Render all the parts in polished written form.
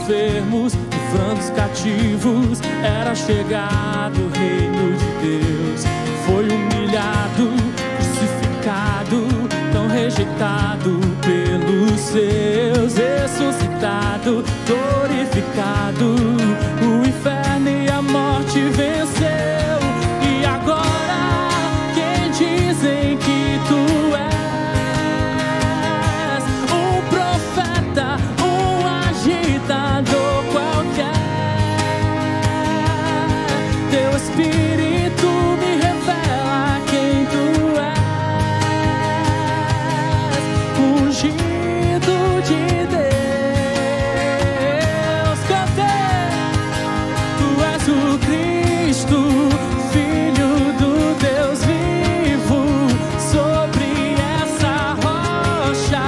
enfermos, livrando os cativos. Era chegado o reino de Deus. Foi humilhado, crucificado, tão rejeitado pelos seus. Ressuscitado, glorificado, o inferno e a morte venceu. E agora, quem dizem que tu és? Um profeta, um agitador qualquer. Teu Espírito me revela quem tu és. Ungido de Deus, cantei. Tu és o Cristo, Filho do Deus vivo. Sobre essa rocha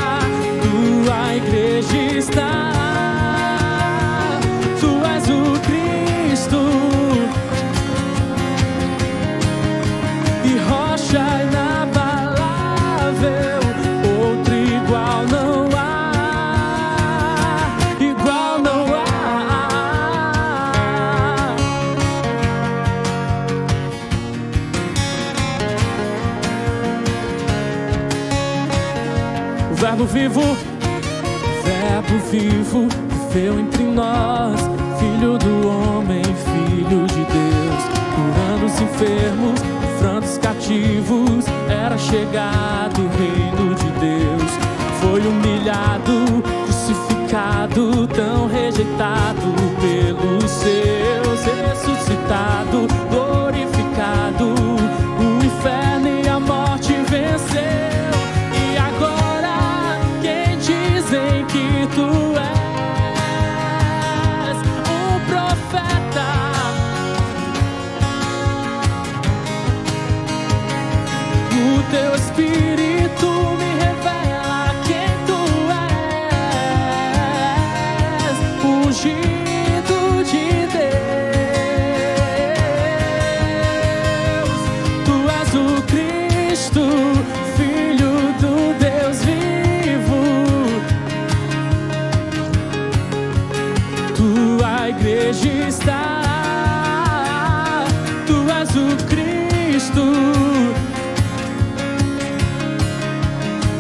tua igreja está. Tu és o Cristo e rocha inabalável. Outro igual não há, igual não há. O Verbo vivo viveu entre nós, Filho do homem, Filho de Deus, curando os enfermos, livrando os cativos. Era chegado o reino de Deus. Foi humilhado, crucificado, tão rejeitado pelos seus. Ressuscitado, glorificado, o inferno e a morte venceu. E agora, quem dizem que tu és? Um profeta, o teu Espírito me revela quem tu és. Ungido de Deus, tu és o Cristo, Filho do Deus vivo. Tua igreja está. Tu és o Cristo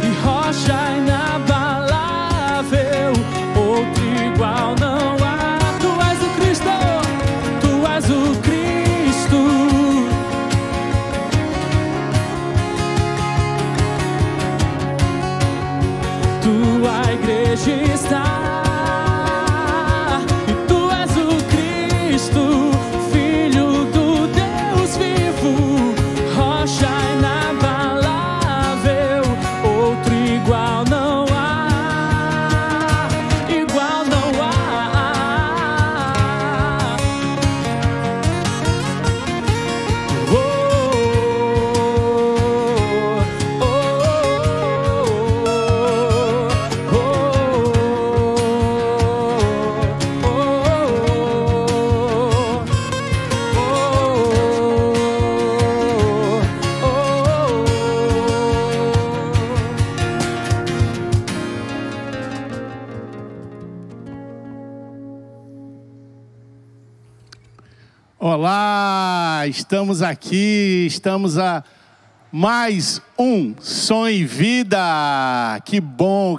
e rocha inabalável. Outro igual não há. Tu és o Cristo, tu és o Cristo. Tua igreja está. E tu és o Cristo, Filho do Deus vivo, rocha inabalável. Outro igual não há, igual não há. Oh, oh, oh, oh, Olá, estamos aqui, estamos a mais um Sonho e Vida. Que bom,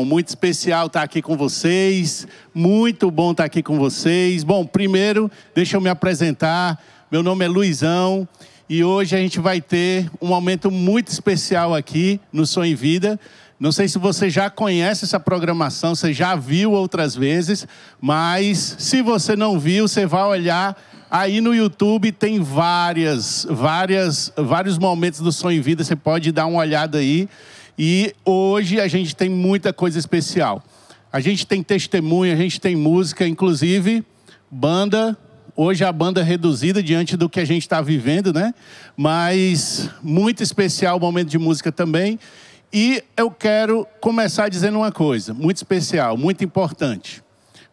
muito especial estar aqui com vocês, muito bom estar aqui com vocês. Bom, primeiro, deixa eu me apresentar, meu nome é Luizão e hoje a gente vai ter um momento muito especial aqui no Sonho e Vida. Não sei se você já conhece essa programação, você já viu outras vezes, mas se você não viu, você vai olhar aí no YouTube, tem vários momentos do Sonho e Vida, você pode dar uma olhada aí. E hoje a gente tem muita coisa especial. A gente tem testemunho, a gente tem música, inclusive banda. Hoje a banda é reduzida diante do que a gente está vivendo, né? Mas muito especial o momento de música também. E eu quero começar dizendo uma coisa muito especial, muito importante.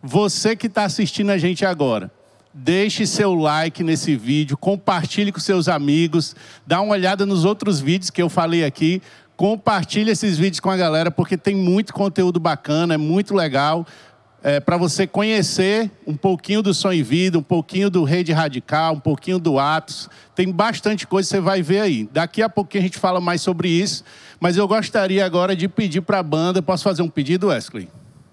Você que está assistindo a gente agora, deixe seu like nesse vídeo, compartilhe com seus amigos, dá uma olhada nos outros vídeos que eu falei aqui, compartilhe esses vídeos com a galera, porque tem muito conteúdo bacana, é muito legal. para você conhecer um pouquinho do Som e Vida, um pouquinho do Rede Radical, um pouquinho do Atos. Tem bastante coisa que você vai ver aí. Daqui a pouquinho a gente fala mais sobre isso, mas eu gostaria agora de pedir para a banda. Posso fazer um pedido, Wesley?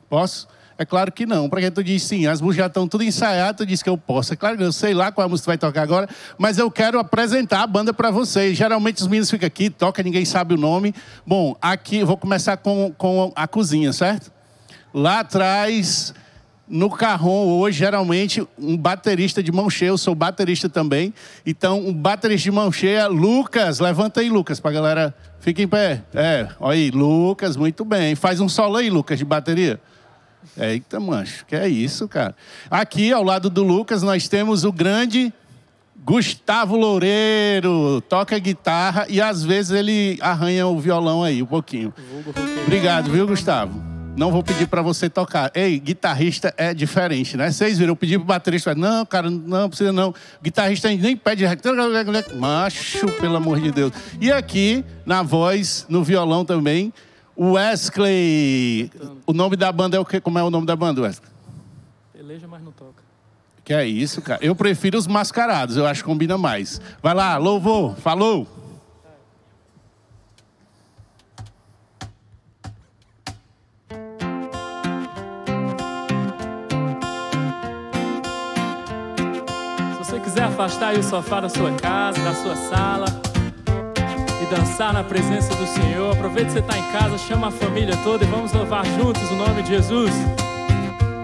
Posso? É claro que não. Para que tu diz sim? As músicas já estão tudo ensaiadas, tu diz que eu posso. É claro que eu sei lá qual a música vai tocar agora, mas eu quero apresentar a banda para vocês. Geralmente os meninos ficam aqui, tocam, ninguém sabe o nome. Bom, aqui eu vou começar com a cozinha, certo? Lá atrás, no carrom hoje, geralmente, um baterista de mão cheia. Eu sou baterista também. Então, um baterista de mão cheia, Lucas. Levanta aí, Lucas, pra galera. Fica em pé. Olha aí, Lucas, muito bem. Faz um solo aí, Lucas, de bateria. Eita, mancho, que é isso, cara. Aqui, ao lado do Lucas, nós temos o grande Gustavo Loureiro. Toca guitarra e, às vezes, ele arranha o violão aí, um pouquinho. Obrigado, viu, Gustavo? Não vou pedir para você tocar. Ei, guitarrista é diferente, né? Vocês viram, eu pedi pro baterista, não, cara, não precisa não. Guitarrista nem pede... Macho, pelo amor de Deus. E aqui, na voz, no violão também, o Wesley. O nome da banda é o quê? Como é o nome da banda, Wesley? Peleja, mas não toca. Que é isso, cara? Eu prefiro os mascarados, eu acho que combina mais. Vai lá, louvor, falou! Se você quiser afastar aí o sofá da sua casa, da sua sala e dançar na presença do Senhor, aproveite que você está em casa, chama a família toda e vamos louvar juntos o nome de Jesus.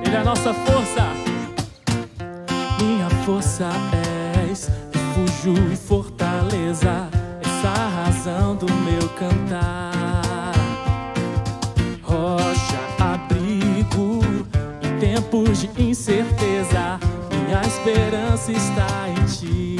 Ele é a nossa força. Minha força és, refúgio e fortaleza, essa a razão do meu cantar. Rocha, abrigo em tempos de incerteza, minha esperança está em ti.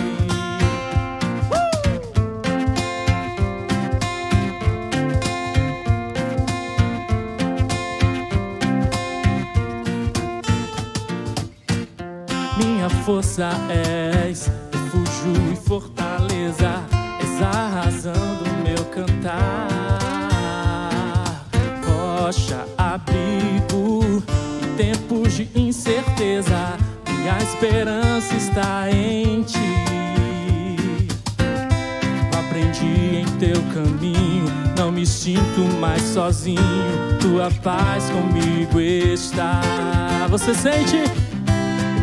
Minha força és, refúgio e fortaleza, és a razão do meu cantar. Rocha, abrigo em tempos de incerteza, minha esperança está em ti. Eu aprendi em teu caminho, não me sinto mais sozinho, tua paz comigo está. Você sente?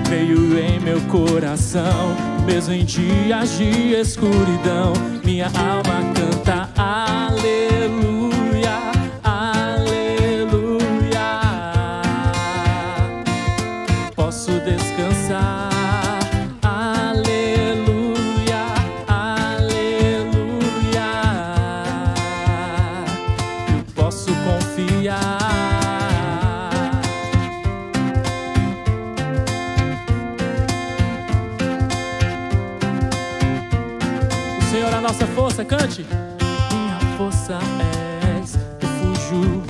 Creio em meu coração, mesmo em dias de escuridão, minha alma canta aleluia, aleluia. Posso descansar, aleluia, aleluia. Eu posso confiar. Senhor, a nossa força, cante. Minha força és, refúgio.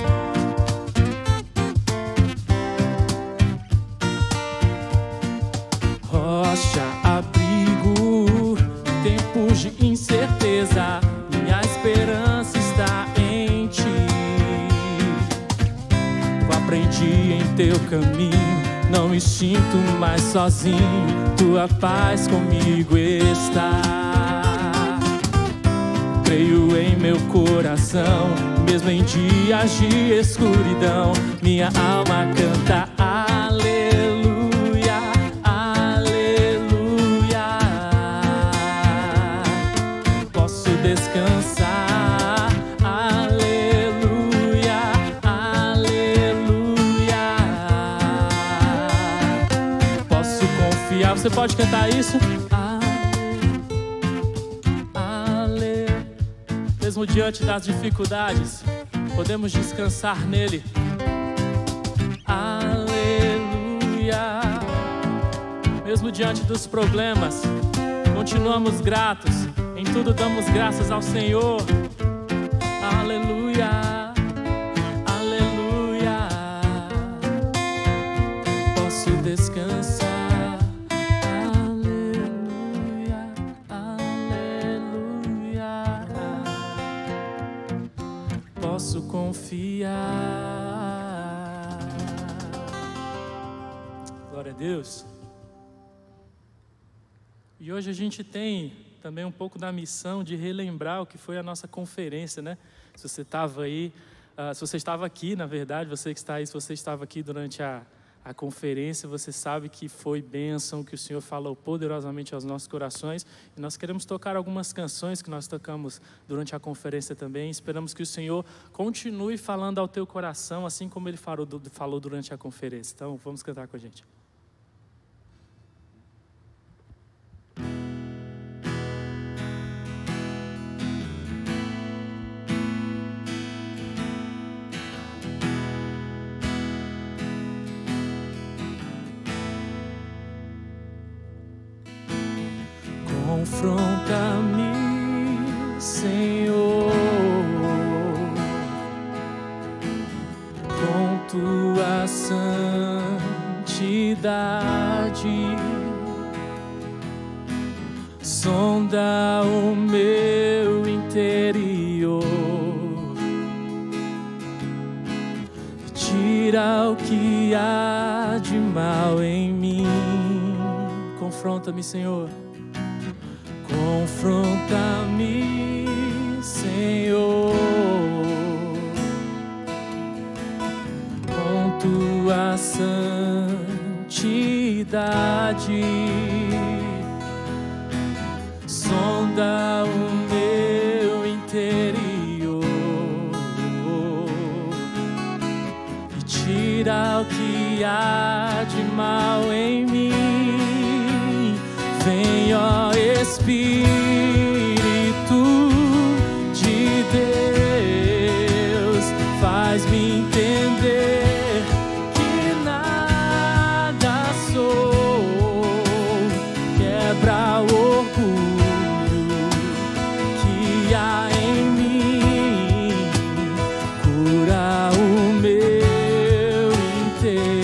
Rocha, abrigo, tempos de incerteza, minha esperança está em ti. Eu aprendi em teu caminho, não me sinto mais sozinho, tua paz comigo está. Creio em meu coração, mesmo em dias de escuridão, minha alma canta aleluia, aleluia. Posso descansar, aleluia, aleluia. Posso confiar. Você pode cantar isso? Mesmo diante das dificuldades, podemos descansar nele. Aleluia. Mesmo diante dos problemas, continuamos gratos. Em tudo damos graças ao Senhor. Aleluia. Aleluia. Posso descansar. Posso confiar. Glória a Deus. E hoje a gente tem também um pouco da missão de relembrar o que foi a nossa conferência, né? Se você estava aí, se você estava aqui, na verdade, você que está aí, se você estava aqui durante a conferência, você sabe que foi bênção, que o Senhor falou poderosamente aos nossos corações. E nós queremos tocar algumas canções que nós tocamos durante a conferência também. Esperamos que o Senhor continue falando ao teu coração, assim como Ele falou durante a conferência. Então, vamos cantar com a gente. Confronta-me, Senhor, com tua santidade, sonda o meu interior, tira o que há de mal em mim. Confronta-me, Senhor. Confronta-me, Senhor, com tua santidade, sonda o meu interior e tira o que há de mal em mim. Vem, ó Espírito de Deus, faz-me entender que nada sou, quebra o orgulho que há em mim, cura o meu interior.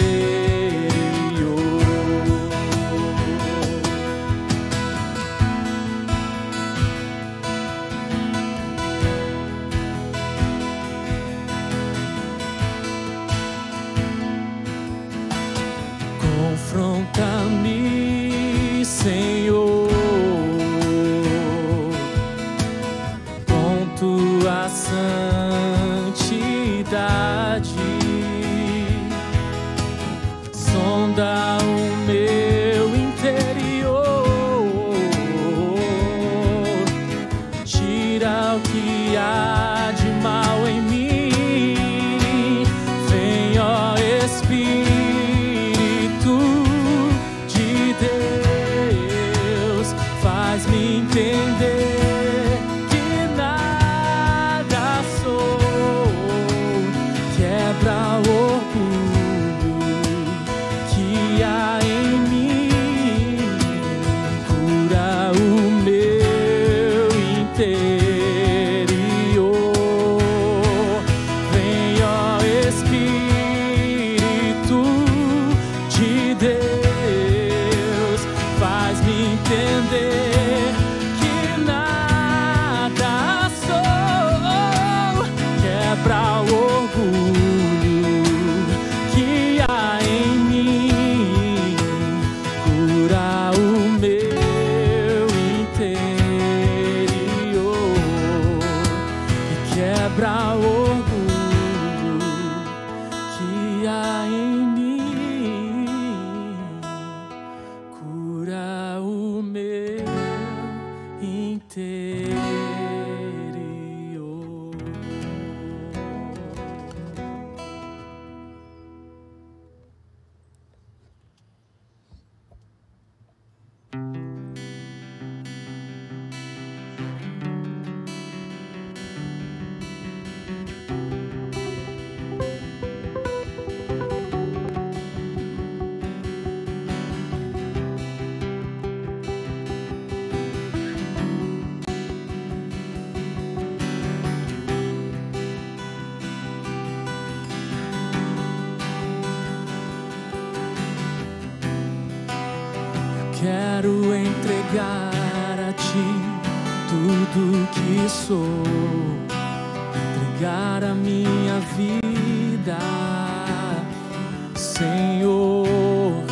Confronta-me, Senhor, com tua santidade, sonda o meu interior, tira o que há de mal em mim. Vem, ó Espírito faz-me entender que nada sou, quebra o orgulho que há em mim, cura o meu interior. Vem, ó Espírito de Deus, faz-me entender quebra o orgulho que há em mim, cura o meu interior e quebra o orgulho que há em mim, cura o meu interior. Quero entregar a ti tudo que sou, entregar a minha vida, Senhor,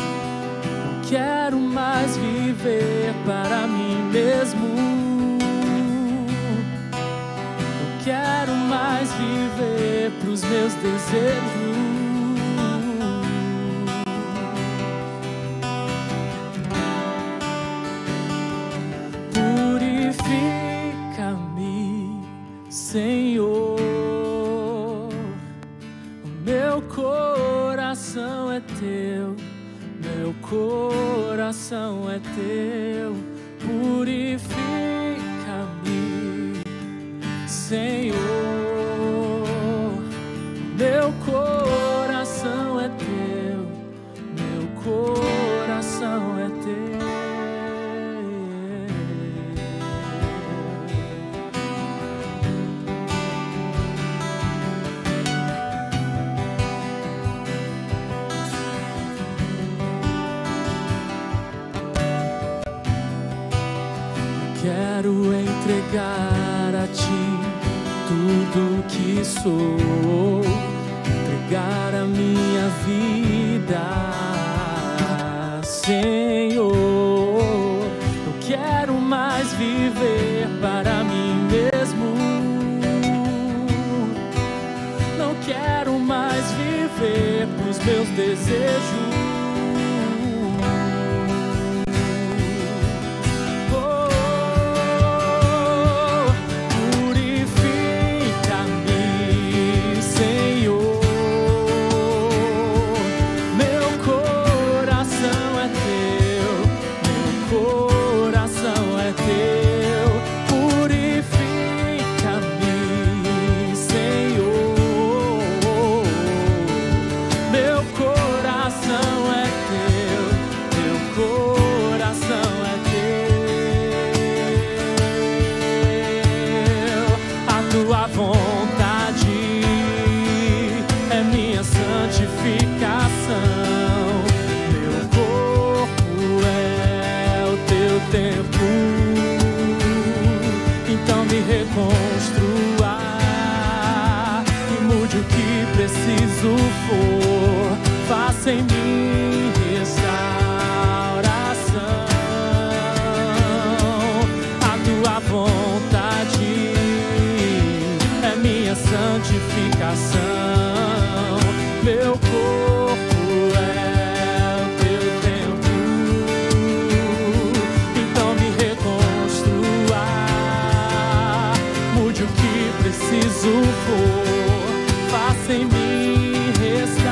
viver para mim mesmo. Não quero mais viver pros meus desejos. Purifica-me, Senhor. O meu coração é teu. Meu coração é teu, purifica-me, Senhor. Meu coração é teu, meu coração é teu. Quero entregar a ti tudo que sou, entregar a minha vida, Senhor. Não quero mais viver para mim mesmo. Não quero mais viver pros meus desejos. Reconstrua e mude o que preciso for. Faça em mim restauração. A tua vontade é minha santificação. Meu corpo é o teu templo. Então me reconstrua. Mude o que preciso for, faça em mim restauração.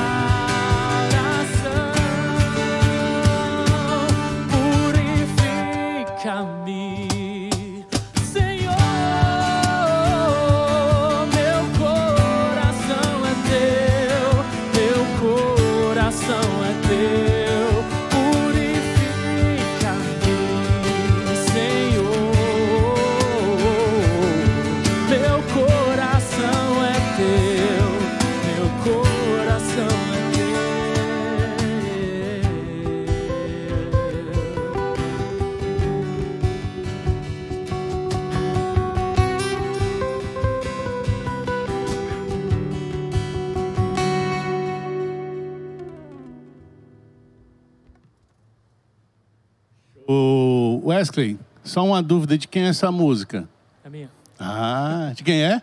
Purifica-me, Senhor. Meu coração é teu, meu coração é teu. Purifica-me, Senhor. Meu coração é teu, meu coração é O Wesley, só uma dúvida, de quem é essa música? É minha. Ah, de quem é?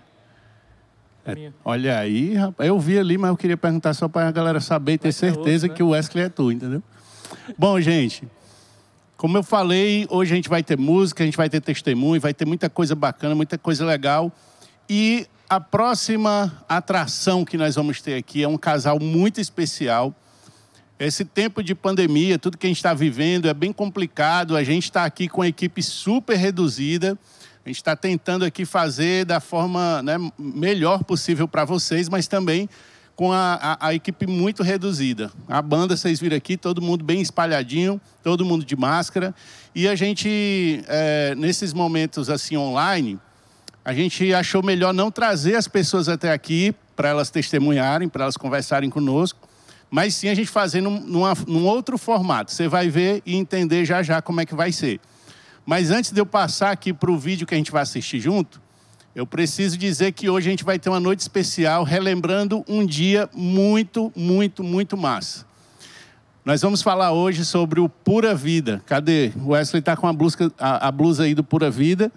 É minha. Olha aí, rapaz. Eu vi ali, mas eu queria perguntar só para a galera saber e ter certeza que o Wesley é tu, entendeu? Bom, gente, como eu falei, hoje a gente vai ter música, a gente vai ter testemunho, vai ter muita coisa bacana, muita coisa legal. E a próxima atração que nós vamos ter aqui é um casal muito especial. Esse tempo de pandemia, tudo que a gente está vivendo é bem complicado. A gente está aqui com a equipe super reduzida. A gente está tentando aqui fazer da forma, né, melhor possível para vocês, mas também com a equipe muito reduzida. A banda, vocês viram aqui, todo mundo bem espalhadinho, todo mundo de máscara. E a gente, nesses momentos assim online, a gente achou melhor não trazer as pessoas até aqui para elas testemunharem, para elas conversarem conosco, mas sim a gente fazer num outro formato. Você vai ver e entender já já como é que vai ser. Mas antes de eu passar aqui para o vídeo que a gente vai assistir junto, eu preciso dizer que hoje a gente vai ter uma noite especial, relembrando um dia muito, muito, muito massa. Nós vamos falar hoje sobre o Pura Vida. Cadê? O Wesley está com a blusa aí do Pura Vida.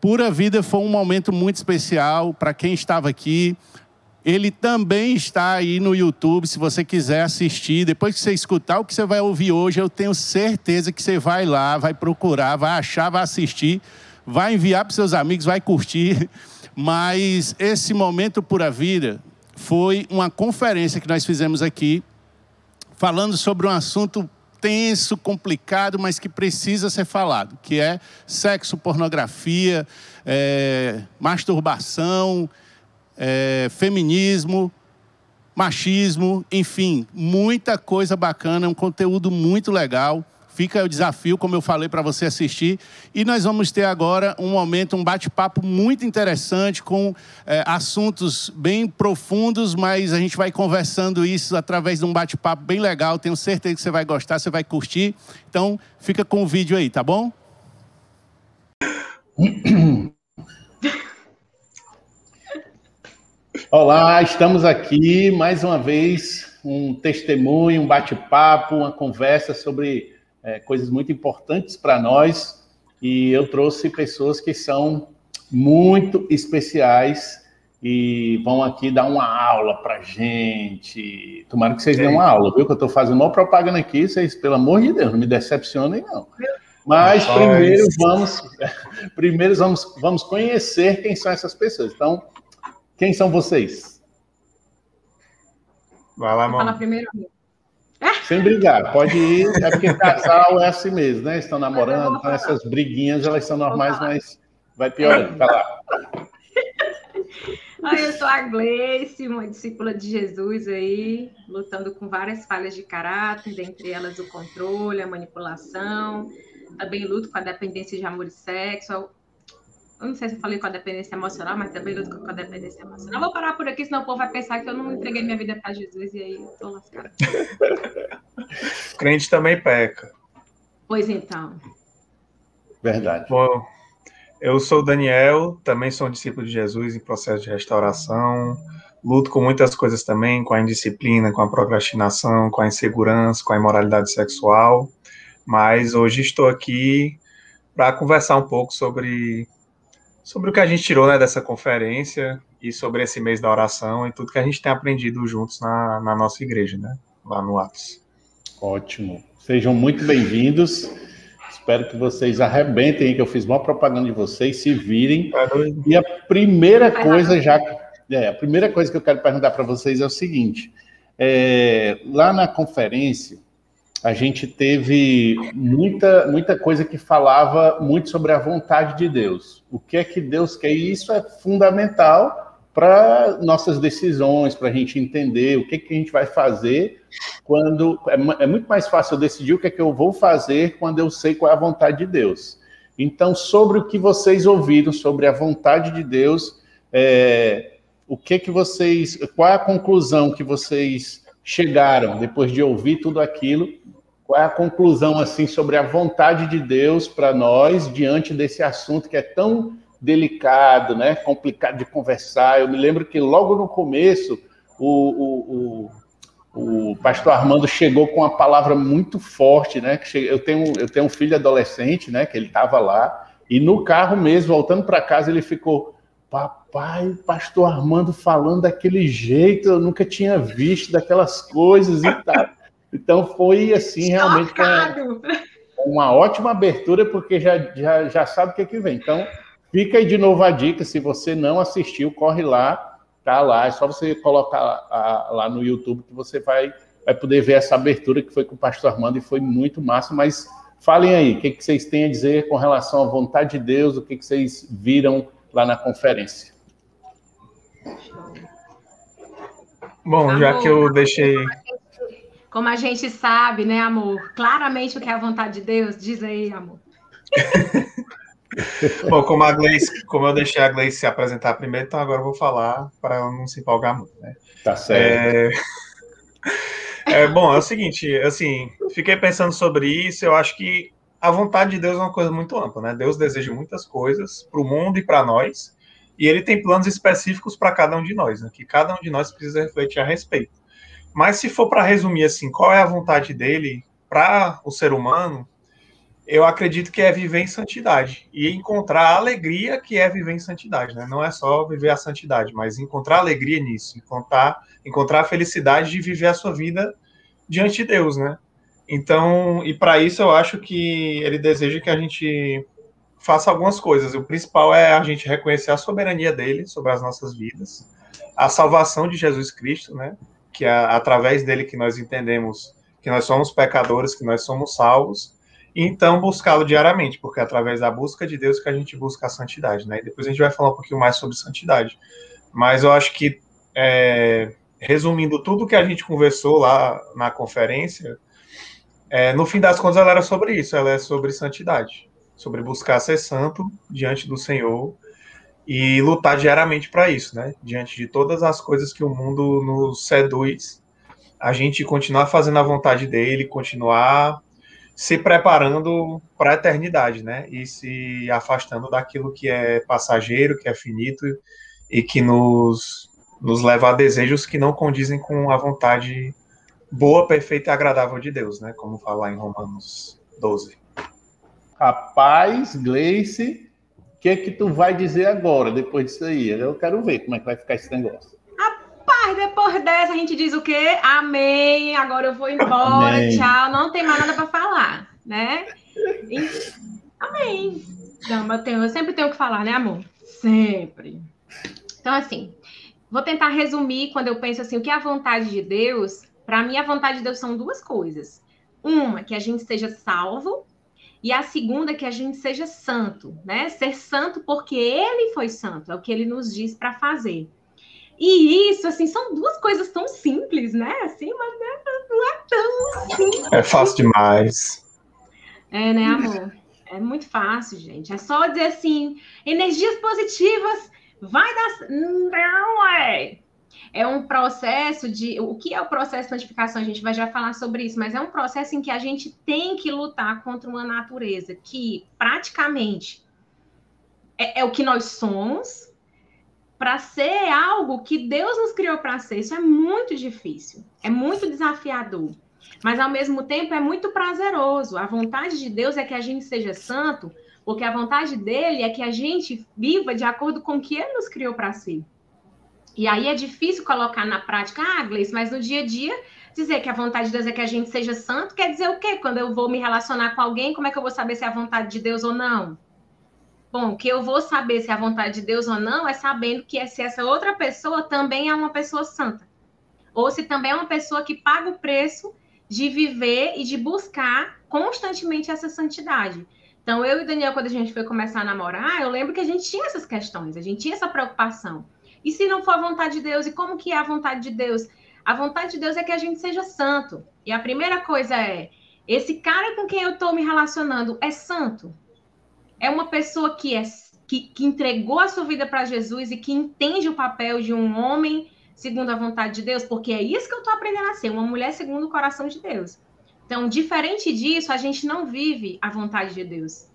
Pura Vida foi um momento muito especial para quem estava aqui. Ele também está aí no YouTube, se você quiser assistir. Depois que você escutar o que você vai ouvir hoje, eu tenho certeza que você vai lá, vai procurar, vai achar, vai assistir, vai enviar para seus amigos, vai curtir. Mas esse momento Pura Vida foi uma conferência que nós fizemos aqui, falando sobre um assunto tenso, complicado, mas que precisa ser falado, que é sexo, pornografia, masturbação, feminismo, machismo, enfim, muita coisa bacana, um conteúdo muito legal. Fica o desafio, como eu falei, para você assistir. E nós vamos ter agora um momento, um bate-papo muito interessante com assuntos bem profundos, mas a gente vai conversando isso através de um bate-papo bem legal. Tenho certeza que você vai gostar, você vai curtir. Então, fica com o vídeo aí, tá bom? Olá, estamos aqui mais uma vez, um testemunho, um bate-papo, uma conversa sobre coisas muito importantes para nós, e eu trouxe pessoas que são muito especiais e vão aqui dar uma aula para gente. Tomara que vocês dêem uma aula, viu? Que eu estou fazendo uma propaganda aqui, vocês, pelo amor de Deus, não me decepcionem, não. Mas primeiro vamos conhecer quem são essas pessoas. Então, quem são vocês? Vai lá, mano. Fala primeiro. Sem brigar, pode ir, é porque casal é assim mesmo, né? Estão namorando, então essas briguinhas, elas são normais, mas vai piorando. Vai lá. Eu sou a Gleice, uma discípula de Jesus aí, lutando com várias falhas de caráter, dentre elas o controle, a manipulação. Também luto com a dependência de amor e sexo. Eu não sei se eu falei com a dependência emocional, mas também luto com a dependência emocional. Vou parar por aqui, senão o povo vai pensar que eu não entreguei minha vida para Jesus e aí eu tô lascada. Crente também peca. Pois então. Verdade. Bom, eu sou o Daniel, também sou um discípulo de Jesus em processo de restauração. Luto com muitas coisas também, com a indisciplina, com a procrastinação, com a insegurança, com a imoralidade sexual. Mas hoje estou aqui para conversar um pouco sobre o que a gente tirou, né, dessa conferência e sobre esse mês da oração e tudo que a gente tem aprendido juntos na nossa igreja, né, lá no Atos. Ótimo. Sejam muito bem-vindos. Espero que vocês arrebentem, que eu fiz uma propaganda de vocês, se virem. E a primeira coisa que eu quero perguntar para vocês é o seguinte. Lá na conferência, a gente teve muita coisa que falava muito sobre a vontade de Deus. O que é que Deus quer? E isso é fundamental para nossas decisões, para a gente entender o que a gente vai fazer quando... É muito mais fácil eu decidir o que é que eu vou fazer quando eu sei qual é a vontade de Deus. Então, sobre o que vocês ouviram sobre a vontade de Deus, qual é a conclusão que vocês chegaram depois de ouvir tudo aquilo? Qual é a conclusão assim sobre a vontade de Deus para nós diante desse assunto que é tão delicado, né? Complicado de conversar? Eu me lembro que logo no começo o pastor Armando chegou com uma palavra muito forte, né? Eu tenho um filho adolescente, né? Que ele estava lá e no carro mesmo voltando para casa ele ficou: papai, o pastor Armando falando daquele jeito, eu nunca tinha visto daquelas coisas e tal. Então foi assim, realmente uma ótima abertura, porque já sabe o que vem. Então, fica aí de novo a dica, se você não assistiu, corre lá, tá lá, é só você colocar lá no YouTube que você vai poder ver essa abertura que foi com o pastor Armando e foi muito massa. Mas falem aí, o que vocês têm a dizer com relação à vontade de Deus, o que vocês viram lá na conferência? Bom, já que eu deixei... Como a gente sabe, né, amor? Claramente o que é a vontade de Deus, diz aí, amor. Bom, como eu deixei a Gleice se apresentar primeiro, então agora eu vou falar para ela não se empolgar muito, né? Tá certo. Bom, é o seguinte, assim, fiquei pensando sobre isso, eu acho que a vontade de Deus é uma coisa muito ampla, né? Deus deseja muitas coisas para o mundo e para nós, e ele tem planos específicos para cada um de nós, né? Que cada um de nós precisa refletir a respeito. Mas se for para resumir assim, qual é a vontade dele para o ser humano, eu acredito que é viver em santidade e encontrar a alegria que é viver em santidade, né? Não é só viver a santidade, mas encontrar alegria nisso, encontrar a felicidade de viver a sua vida diante de Deus, né? Então, e para isso eu acho que ele deseja que a gente faça algumas coisas. O principal é a gente reconhecer a soberania dele sobre as nossas vidas, a salvação de Jesus Cristo, né? Que é através dele que nós entendemos que nós somos pecadores, que nós somos salvos, e então buscá-lo diariamente, porque é através da busca de Deus que a gente busca a santidade, né? E depois a gente vai falar um pouquinho mais sobre santidade. Mas eu acho que, resumindo tudo que a gente conversou lá na conferência, no fim das contas ela era sobre isso, ela é sobre santidade, sobre buscar ser santo diante do Senhor e lutar diariamente para isso, né? Diante de todas as coisas que o mundo nos seduz, a gente continuar fazendo a vontade dele, continuar se preparando para a eternidade, né? E se afastando daquilo que é passageiro, que é finito e que nos leva a desejos que não condizem com a vontade boa, perfeita e agradável de Deus, né? Como fala em Romanos 12. Rapaz, Gleice, o que é que tu vai dizer agora, depois disso aí? Eu quero ver como é que vai ficar esse negócio. Rapaz, depois dessa a gente diz o quê? Amém, agora eu vou embora, amém. Tchau, não tem mais nada para falar, né? Amém. Não, eu sempre tenho que falar, né, amor? Sempre. Então, assim, vou tentar resumir quando eu penso assim, o que é a vontade de Deus? Para mim, a vontade de Deus são duas coisas. Uma, que a gente seja salvo, e a segunda, que a gente seja santo, né? Ser santo porque ele foi santo, é o que ele nos diz para fazer. E isso, assim, são duas coisas tão simples, né? Assim, mas não é tão simples. É fácil demais. É, né, amor? É muito fácil, gente. É só dizer assim, energias positivas, vai dar... Não é... É um processo de... O que é o processo de santificação? A gente vai já falar sobre isso, mas é um processo em que a gente tem que lutar contra uma natureza que, praticamente, é o que nós somos, para ser algo que Deus nos criou para ser. Isso é muito difícil, é muito desafiador, mas, ao mesmo tempo, é muito prazeroso. A vontade de Deus é que a gente seja santo, porque a vontade dele é que a gente viva de acordo com o que ele nos criou para ser. E aí é difícil colocar na prática, Gleice, mas no dia a dia, dizer que a vontade de Deus é que a gente seja santo, quer dizer o quê? Quando eu vou me relacionar com alguém, como é que eu vou saber se é a vontade de Deus ou não? Bom, o que eu vou saber se é a vontade de Deus ou não é sabendo que se essa outra pessoa também é uma pessoa santa. Ou se também é uma pessoa que paga o preço de viver e de buscar constantemente essa santidade. Então, eu e o Daniel, quando a gente foi começar a namorar, eu lembro que a gente tinha essas questões, a gente tinha essa preocupação. E se não for a vontade de Deus? E como que é a vontade de Deus? A vontade de Deus é que a gente seja santo. E a primeira coisa é, esse cara com quem eu estou me relacionando é santo? É uma pessoa que entregou a sua vida para Jesus e que entende o papel de um homem segundo a vontade de Deus? Porque é isso que eu estou aprendendo a ser, uma mulher segundo o coração de Deus. Então, diferente disso, a gente não vive a vontade de Deus.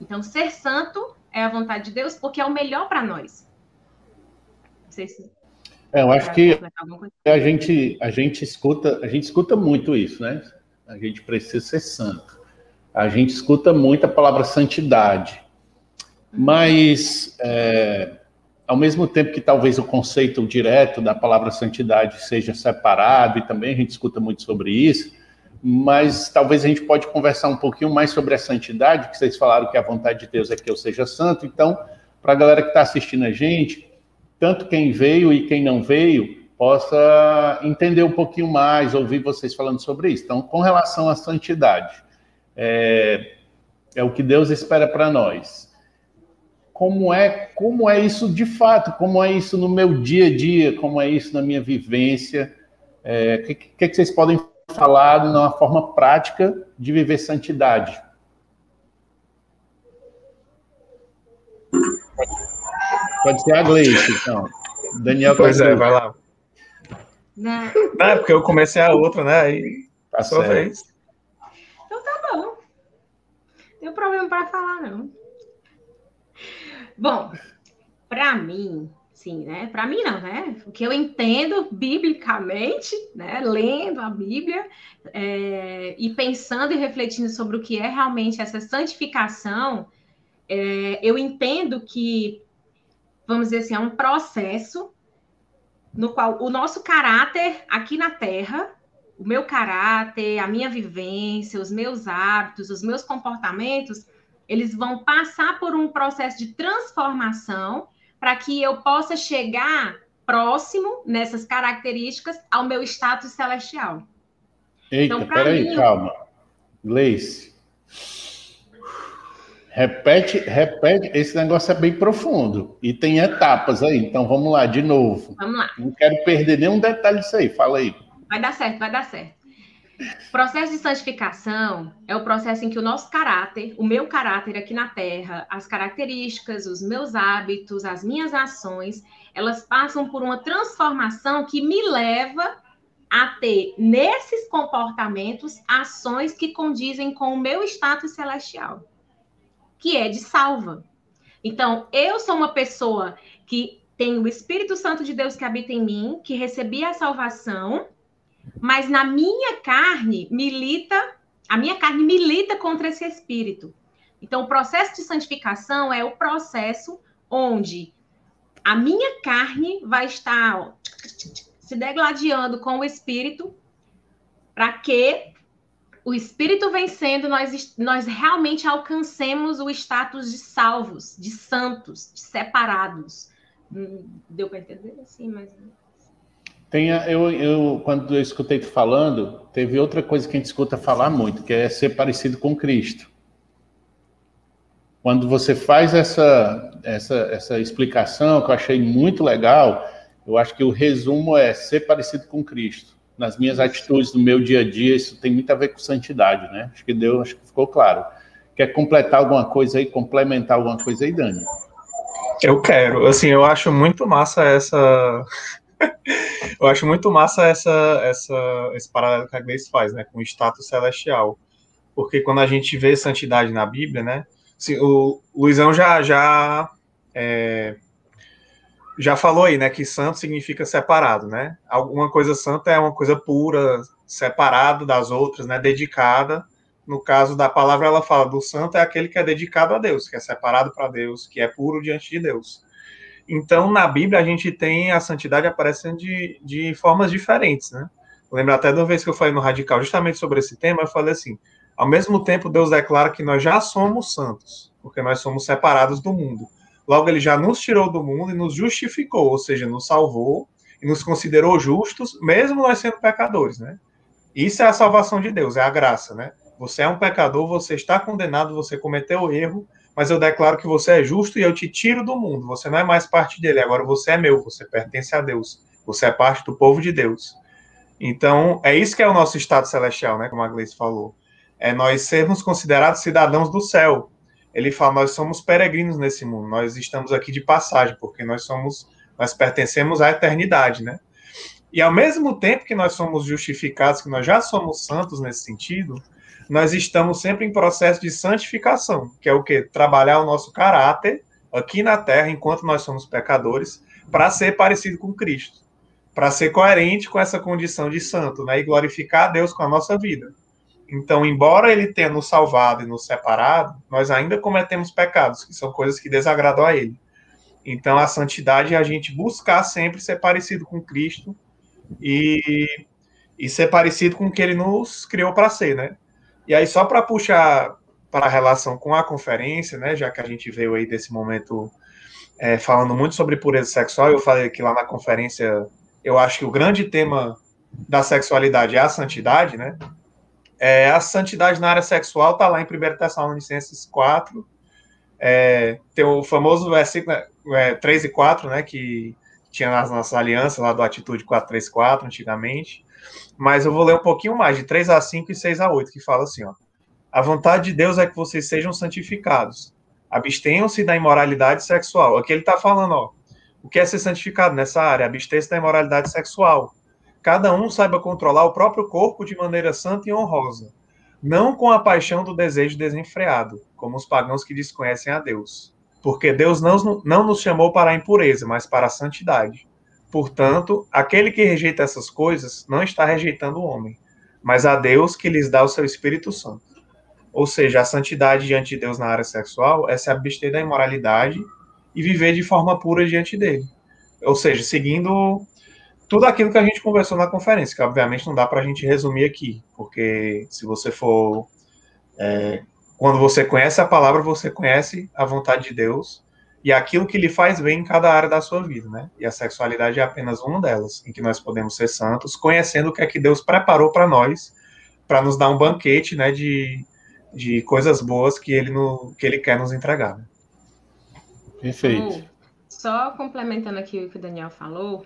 Então, ser santo é a vontade de Deus porque é o melhor para nós. Não sei se... Eu acho que a gente escuta muito isso, né? A gente precisa ser santo. A gente escuta muito a palavra santidade. Mas, ao mesmo tempo que talvez o conceito direto da palavra santidade seja separado, e também a gente escuta muito sobre isso, mas talvez a gente pode conversar um pouquinho mais sobre a santidade, que vocês falaram que a vontade de Deus é que eu seja santo. Então, para a galera que está assistindo a gente, tanto quem veio e quem não veio, possa entender um pouquinho mais, ouvir vocês falando sobre isso. Então, com relação à santidade, é o que Deus espera para nós. Como é isso de fato? Como é isso no meu dia a dia? Como é isso na minha vivência? O que vocês podem falar de uma forma prática de viver santidade? Pode ser a Gleice, então. Daniel. Pois vai lá. Não, é porque eu comecei a outra, né? Aí tá sua vez. Então tá bom. Não tem problema para falar, não. Bom, para mim, sim, né? Para mim não, né? O que eu entendo biblicamente, né? Lendo a Bíblia e pensando e refletindo sobre o que é realmente essa santificação, eu entendo que, vamos dizer assim, é um processo no qual o nosso caráter aqui na Terra, o meu caráter, a minha vivência, os meus hábitos, os meus comportamentos, eles vão passar por um processo de transformação para que eu possa chegar próximo nessas características ao meu status celestial. Eita, Então, para peraí, mim, calma. Gleice, repete, esse negócio é bem profundo e tem etapas aí, então vamos lá, de novo. Vamos lá. Não quero perder nenhum detalhe disso aí, fala aí. Vai dar certo, vai dar certo. O processo de santificação é o processo em que o nosso caráter, o meu caráter aqui na Terra, as características, os meus hábitos, as minhas ações, elas passam por uma transformação que me leva a ter, nesses comportamentos, ações que condizem com o meu status celestial, que é de salva. Então, eu sou uma pessoa que tem o Espírito Santo de Deus que habita em mim, que recebi a salvação, mas na minha carne a minha carne milita contra esse espírito. Então, o processo de santificação é o processo onde a minha carne vai estar se degladiando com o espírito para que o espírito vencendo, nós realmente alcancemos o status de salvos, de santos, de separados. Deu para entender assim, mas... Quando eu escutei tu falando, teve outra coisa que a gente escuta falar muito, que é ser parecido com Cristo. Quando você faz essa explicação, que eu achei muito legal, eu acho que o resumo é ser parecido com Cristo. Nas minhas atitudes, no meu dia a dia, isso tem muito a ver com santidade, né? Acho que ficou claro. Quer completar alguma coisa aí, complementar alguma coisa aí, Dani? Eu quero. Assim, eu acho muito massa Eu acho muito massa esse paralelo que a Gleice faz, né, com o status celestial. Porque quando a gente vê santidade na Bíblia, né, assim, o Luizão já falou aí, né, que santo significa separado, né? Alguma coisa santa é uma coisa pura, separada das outras, né, dedicada. No caso da palavra, ela fala do santo é aquele que é dedicado a Deus, que é separado para Deus, que é puro diante de Deus. Então, na Bíblia, a gente tem a santidade aparecendo de formas diferentes, né? Eu lembro até de uma vez que eu falei no Radical justamente sobre esse tema, eu falei assim, ao mesmo tempo, Deus declara que nós já somos santos, porque nós somos separados do mundo. Logo, ele já nos tirou do mundo e nos justificou, ou seja, nos salvou e nos considerou justos, mesmo nós sendo pecadores, né? Isso é a salvação de Deus, é a graça, né? Você é um pecador, você está condenado, você cometeu erro, mas eu declaro que você é justo e eu te tiro do mundo. Você não é mais parte dele, agora você é meu, você pertence a Deus. Você é parte do povo de Deus. Então, é isso que é o nosso estado celestial, né? Como a Gleice falou. É nós sermos considerados cidadãos do céu. Ele fala, nós somos peregrinos nesse mundo, nós estamos aqui de passagem, porque nós pertencemos à eternidade, né? E ao mesmo tempo que nós somos justificados, que nós já somos santos nesse sentido, nós estamos sempre em processo de santificação, que é o quê? Trabalhar o nosso caráter aqui na Terra, enquanto nós somos pecadores, para ser parecido com Cristo, para ser coerente com essa condição de santo, né? E glorificar a Deus com a nossa vida. Então, embora ele tenha nos salvado e nos separado, nós ainda cometemos pecados, que são coisas que desagradam a ele. Então, a santidade é a gente buscar sempre ser parecido com Cristo e ser parecido com o que ele nos criou para ser, né? E aí, só para puxar para a relação com a conferência, né, já que a gente veio aí desse momento falando muito sobre pureza sexual, eu falei que lá na conferência, eu acho que o grande tema da sexualidade é a santidade, né? A santidade na área sexual está lá em 1 Tessalonicenses 4, tem o famoso versículo 3 e 4, né, que tinha nas nossas alianças lá do Atitude 434, antigamente. Mas eu vou ler um pouquinho mais, de 3 a 5 e 6 a 8, que fala assim, ó. A vontade de Deus é que vocês sejam santificados. Abstenham-se da imoralidade sexual. Aqui ele está falando, ó, o que é ser santificado nessa área? Abster-se da imoralidade sexual. Cada um saiba controlar o próprio corpo de maneira santa e honrosa, não com a paixão do desejo desenfreado, como os pagãos que desconhecem a Deus. porque Deus não nos chamou para a impureza, mas para a santidade. Portanto, aquele que rejeita essas coisas não está rejeitando o homem, mas a Deus que lhes dá o seu Espírito Santo. Ou seja, a santidade diante de Deus na área sexual é se abster da imoralidade e viver de forma pura diante dele. Ou seja, seguindo tudo aquilo que a gente conversou na conferência, que obviamente não dá para a gente resumir aqui, porque se você for... quando você conhece a palavra, você conhece a vontade de Deus e aquilo que lhe faz bem em cada área da sua vida, né? E a sexualidade é apenas uma delas, em que nós podemos ser santos, conhecendo o que é que Deus preparou para nós, para nos dar um banquete, né, de coisas boas que ele quer nos entregar. Né? Perfeito. Só complementando aqui o que o Daniel falou,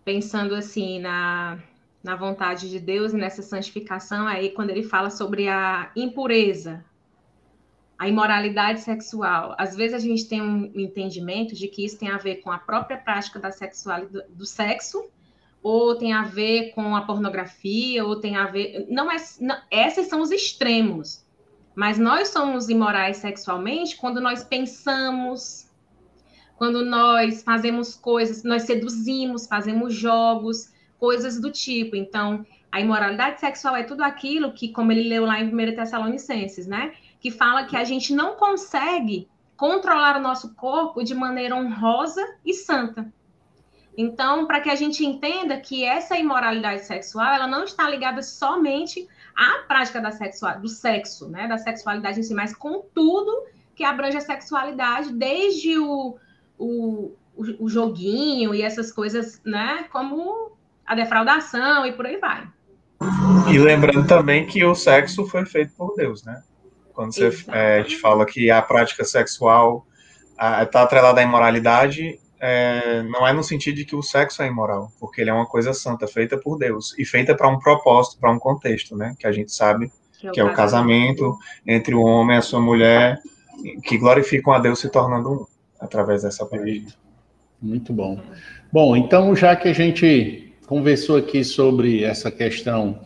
pensando assim na vontade de Deus e nessa santificação, aí quando ele fala sobre a impureza, a imoralidade sexual, às vezes a gente tem um entendimento de que isso tem a ver com a própria prática da sexualidade, do sexo, ou tem a ver com a pornografia, ou tem a ver... Não, esses são os extremos. Mas nós somos imorais sexualmente quando nós pensamos, quando nós fazemos coisas, nós seduzimos, fazemos jogos, coisas do tipo. Então, a imoralidade sexual é tudo aquilo que, como ele leu lá em 1 Tessalonicenses, né? Que fala que a gente não consegue controlar o nosso corpo de maneira honrosa e santa. Então, para que a gente entenda que essa imoralidade sexual, ela não está ligada somente à prática do sexo, né? Da sexualidade em si, mas com tudo que abrange a sexualidade, desde o joguinho e essas coisas, né? Como a defraudação e por aí vai. E lembrando também que o sexo foi feito por Deus, né? Quando a gente fala que a prática sexual está atrelada à imoralidade, não é no sentido de que o sexo é imoral, porque ele é uma coisa santa, feita por Deus, e feita para um propósito, para um contexto, né? Que a gente sabe que é o casamento entre o homem e a sua mulher, que glorificam a Deus se tornando um, através dessa prática. Muito bom. Bom, então, já que a gente conversou aqui sobre essa questão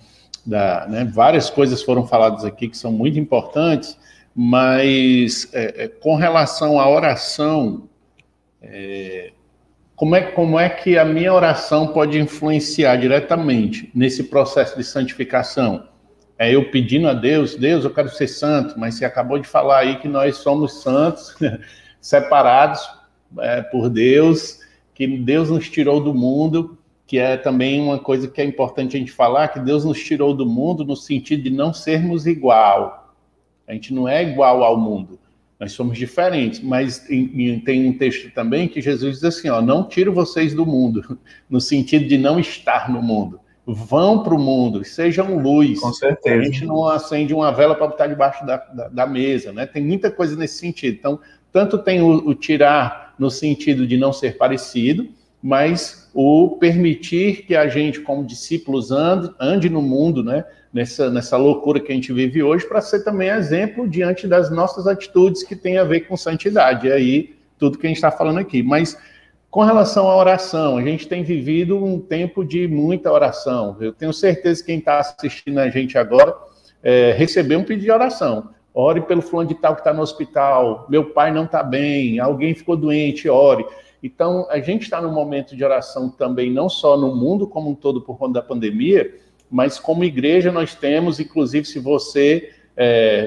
várias coisas foram faladas aqui que são muito importantes, mas com relação à oração, como é que a minha oração pode influenciar diretamente nesse processo de santificação? Eu pedindo a Deus, eu quero ser santo, mas você acabou de falar aí que nós somos santos, separados por Deus, que Deus nos tirou do mundo, que é também uma coisa que é importante a gente falar, que Deus nos tirou do mundo no sentido de não sermos igual. A gente não é igual ao mundo, nós somos diferentes, mas tem um texto também que Jesus diz assim, não tiro vocês do mundo, no sentido de não estar no mundo. Vão para o mundo, sejam luz. Com certeza. A gente não acende uma vela para botar debaixo da mesa, né? Tem muita coisa nesse sentido. Então, tanto tem o tirar no sentido de não ser parecido, mas o permitir que a gente, como discípulos, ande no mundo, né? Nessa loucura que a gente vive hoje, para ser também exemplo diante das nossas atitudes que tem a ver com santidade. E aí, tudo que a gente está falando aqui. Mas, com relação à oração, a gente tem vivido um tempo de muita oração. Eu tenho certeza que quem está assistindo a gente agora recebeu um pedido de oração. Ore pelo fulano de tal que está no hospital, meu pai não está bem, alguém ficou doente, ore. Então, a gente está num momento de oração também, não só no mundo como um todo por conta da pandemia, mas como igreja nós temos, inclusive se você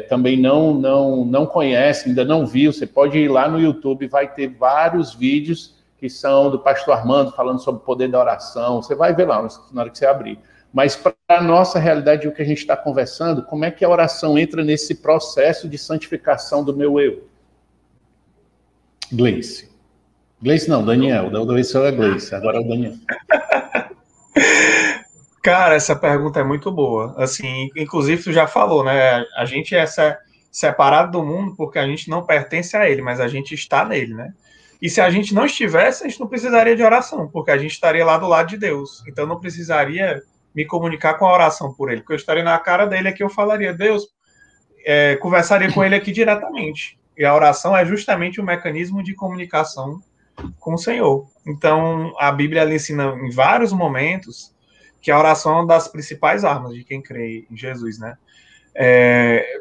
também não conhece, ainda não viu, você pode ir lá no YouTube, vai ter vários vídeos que são do pastor Armando falando sobre o poder da oração, você vai ver lá na hora que você abrir. Mas para a nossa realidade, o que a gente está conversando, como é que a oração entra nesse processo de santificação do meu eu? Gleice não, Daniel, da outra vez é Gleice, agora é o Daniel. Cara, essa pergunta é muito boa. Assim, inclusive tu já falou, né? A gente é separado do mundo porque a gente não pertence a ele, mas a gente está nele, né? E se a gente não estivesse, a gente não precisaria de oração, porque a gente estaria lá do lado de Deus. Então não precisaria me comunicar com a oração por ele, porque eu estaria na cara dele aqui, eu falaria, Deus, conversaria com ele aqui diretamente. E a oração é justamente um mecanismo de comunicação com o Senhor. Então, a Bíblia ela ensina em vários momentos que a oração é uma das principais armas de quem crê em Jesus, né?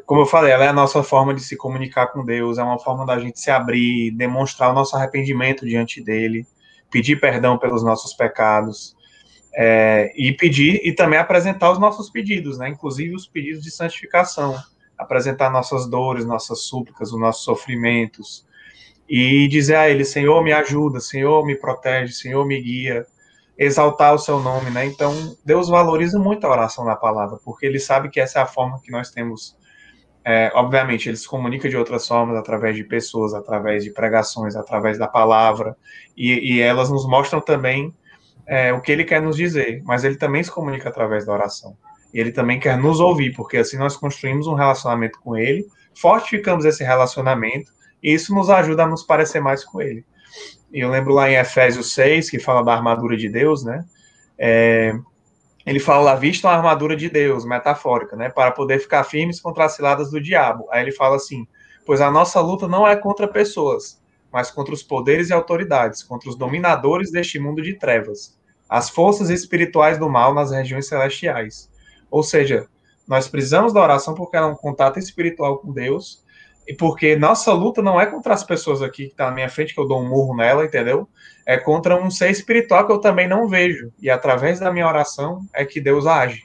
como eu falei, ela é a nossa forma de se comunicar com Deus, é uma forma da gente se abrir, demonstrar o nosso arrependimento diante dele, pedir perdão pelos nossos pecados, e pedir e também apresentar os nossos pedidos, né? Inclusive os pedidos de santificação, apresentar nossas dores, nossas súplicas, os nossos sofrimentos, e dizer a ele: Senhor, me ajuda, Senhor, me protege, Senhor, me guia, exaltar o seu nome, né? Então, Deus valoriza muito a oração na palavra, porque ele sabe que essa é a forma que nós temos. Obviamente, ele se comunica de outras formas, através de pessoas, através de pregações, através da palavra, e elas nos mostram também o que ele quer nos dizer, mas ele também se comunica através da oração. E ele também quer nos ouvir, porque assim nós construímos um relacionamento com ele, fortificamos esse relacionamento, e isso nos ajuda a nos parecer mais com ele. E eu lembro lá em Efésios 6, que fala da armadura de Deus, né? Ele fala lá: vistam a armadura de Deus, metafórica, né? Para poder ficar firmes contra as ciladas do diabo. Aí ele fala assim: pois a nossa luta não é contra pessoas, mas contra os poderes e autoridades, contra os dominadores deste mundo de trevas, as forças espirituais do mal nas regiões celestiais. Ou seja, nós precisamos da oração porque ela é um contato espiritual com Deus, e porque nossa luta não é contra as pessoas aqui que estão na minha frente, que eu dou um murro nela, entendeu? É contra um ser espiritual que eu também não vejo, e através da minha oração é que Deus age.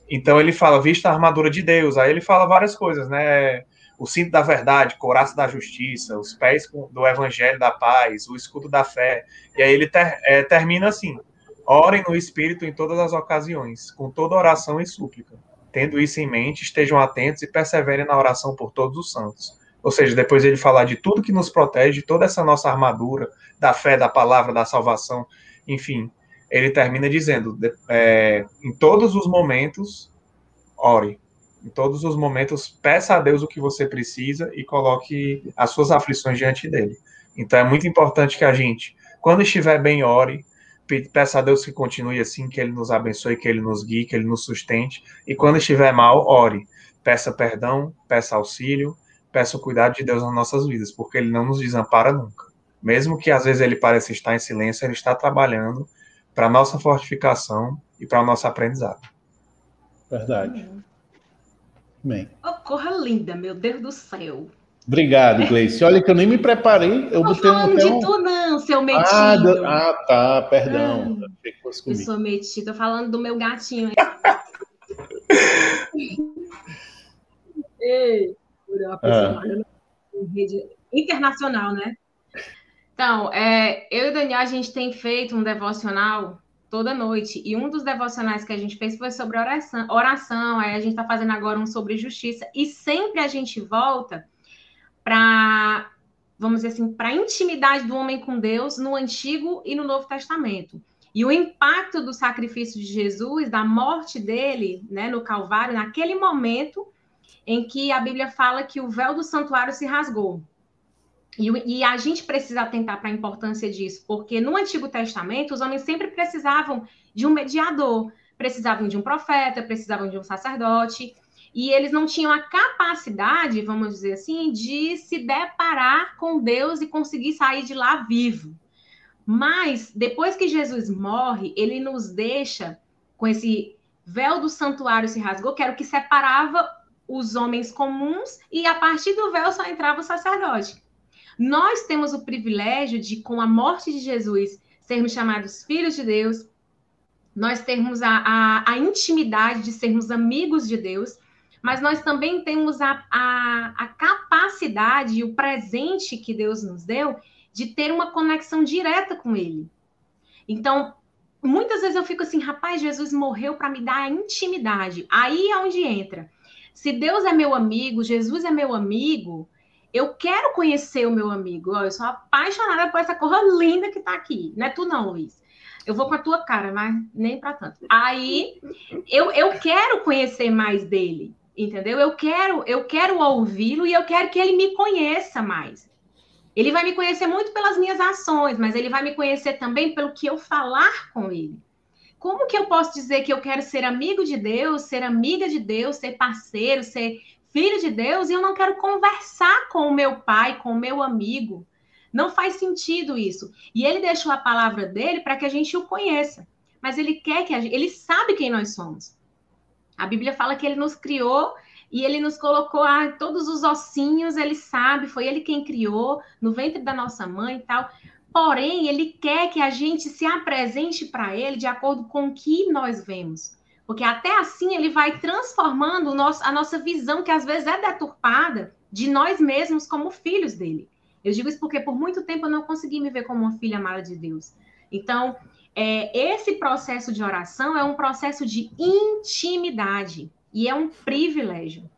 Então ele fala: vista a armadura de Deus. Aí ele fala várias coisas, né? O cinto da verdade, couraça da justiça, os pés do evangelho da paz, o escudo da fé. E aí ele termina assim: orem no Espírito em todas as ocasiões, com toda oração e súplica. Tendo isso em mente, estejam atentos e perseverem na oração por todos os santos. Ou seja, depois ele falar de tudo que nos protege, de toda essa nossa armadura, da fé, da palavra, da salvação, enfim, ele termina dizendo: em todos os momentos, ore. Em todos os momentos, peça a Deus o que você precisa e coloque as suas aflições diante dele. Então é muito importante que a gente, quando estiver bem, ore, peça a Deus que continue assim, que ele nos abençoe, que ele nos guie, que ele nos sustente. E quando estiver mal, ore. Peça perdão, peça auxílio, peça o cuidado de Deus nas nossas vidas, porque ele não nos desampara nunca. Mesmo que às vezes ele pareça estar em silêncio, ele está trabalhando para a nossa fortificação e para o nosso aprendizado. Verdade. Bem. Oh, corra linda, meu Deus do céu. Obrigado, Gleice. Olha que eu nem me preparei. Eu não estou falando de tu, não, seu metido. Tá, perdão. Eu sou metido, estou falando do meu gatinho. Ei, uma pessoa em rede internacional, né? Então, eu e o Daniel, a gente tem feito um devocional toda noite, e um dos devocionais que a gente fez foi sobre oração, aí a gente está fazendo agora um sobre justiça, e sempre a gente volta para, vamos dizer assim, para a intimidade do homem com Deus no Antigo e no Novo Testamento. E o impacto do sacrifício de Jesus, da morte dele, né, no Calvário, naquele momento em que a Bíblia fala que o véu do santuário se rasgou. E a gente precisa atentar para a importância disso, porque no Antigo Testamento, os homens sempre precisavam de um mediador, precisavam de um profeta, precisavam de um sacerdote, e eles não tinham a capacidade, vamos dizer assim, de se deparar com Deus e conseguir sair de lá vivo. Mas, depois que Jesus morre, ele nos deixa com esse véu do santuário se rasgou, que era o que separava os homens comuns, e a partir do véu só entrava o sacerdote. Nós temos o privilégio de, com a morte de Jesus, sermos chamados filhos de Deus, nós termos a intimidade de sermos amigos de Deus, mas nós também temos a capacidade e o presente que Deus nos deu de ter uma conexão direta com Ele. Então, muitas vezes eu fico assim, rapaz, Jesus morreu para me dar a intimidade. Aí é onde entra. Se Deus é meu amigo, Jesus é meu amigo, eu quero conhecer o meu amigo. Eu sou apaixonada por essa cor linda que está aqui. Não é tu não, Luiz. Eu vou com a tua cara, mas nem para tanto. Aí, eu quero conhecer mais dele, entendeu? Eu quero ouvi-lo e eu quero que ele me conheça mais. Ele vai me conhecer muito pelas minhas ações, mas ele vai me conhecer também pelo que eu falar com ele. Como que eu posso dizer que eu quero ser amigo de Deus, ser amiga de Deus, ser parceiro, ser filho de Deus, e eu não quero conversar com o meu pai, com o meu amigo? Não faz sentido isso. E ele deixou a palavra dele para que a gente o conheça. Mas ele quer que ele sabe quem nós somos. A Bíblia fala que ele nos criou e ele nos colocou todos os ossinhos, ele sabe, foi ele quem criou no ventre da nossa mãe e tal. Porém, ele quer que a gente se apresente para ele de acordo com o que nós vemos. Porque até assim ele vai transformando a nossa visão, que às vezes é deturpada, de nós mesmos como filhos dele. Eu digo isso porque por muito tempo eu não consegui me ver como uma filha amada de Deus. Então, esse processo de oração é um processo de intimidade e é um privilégio,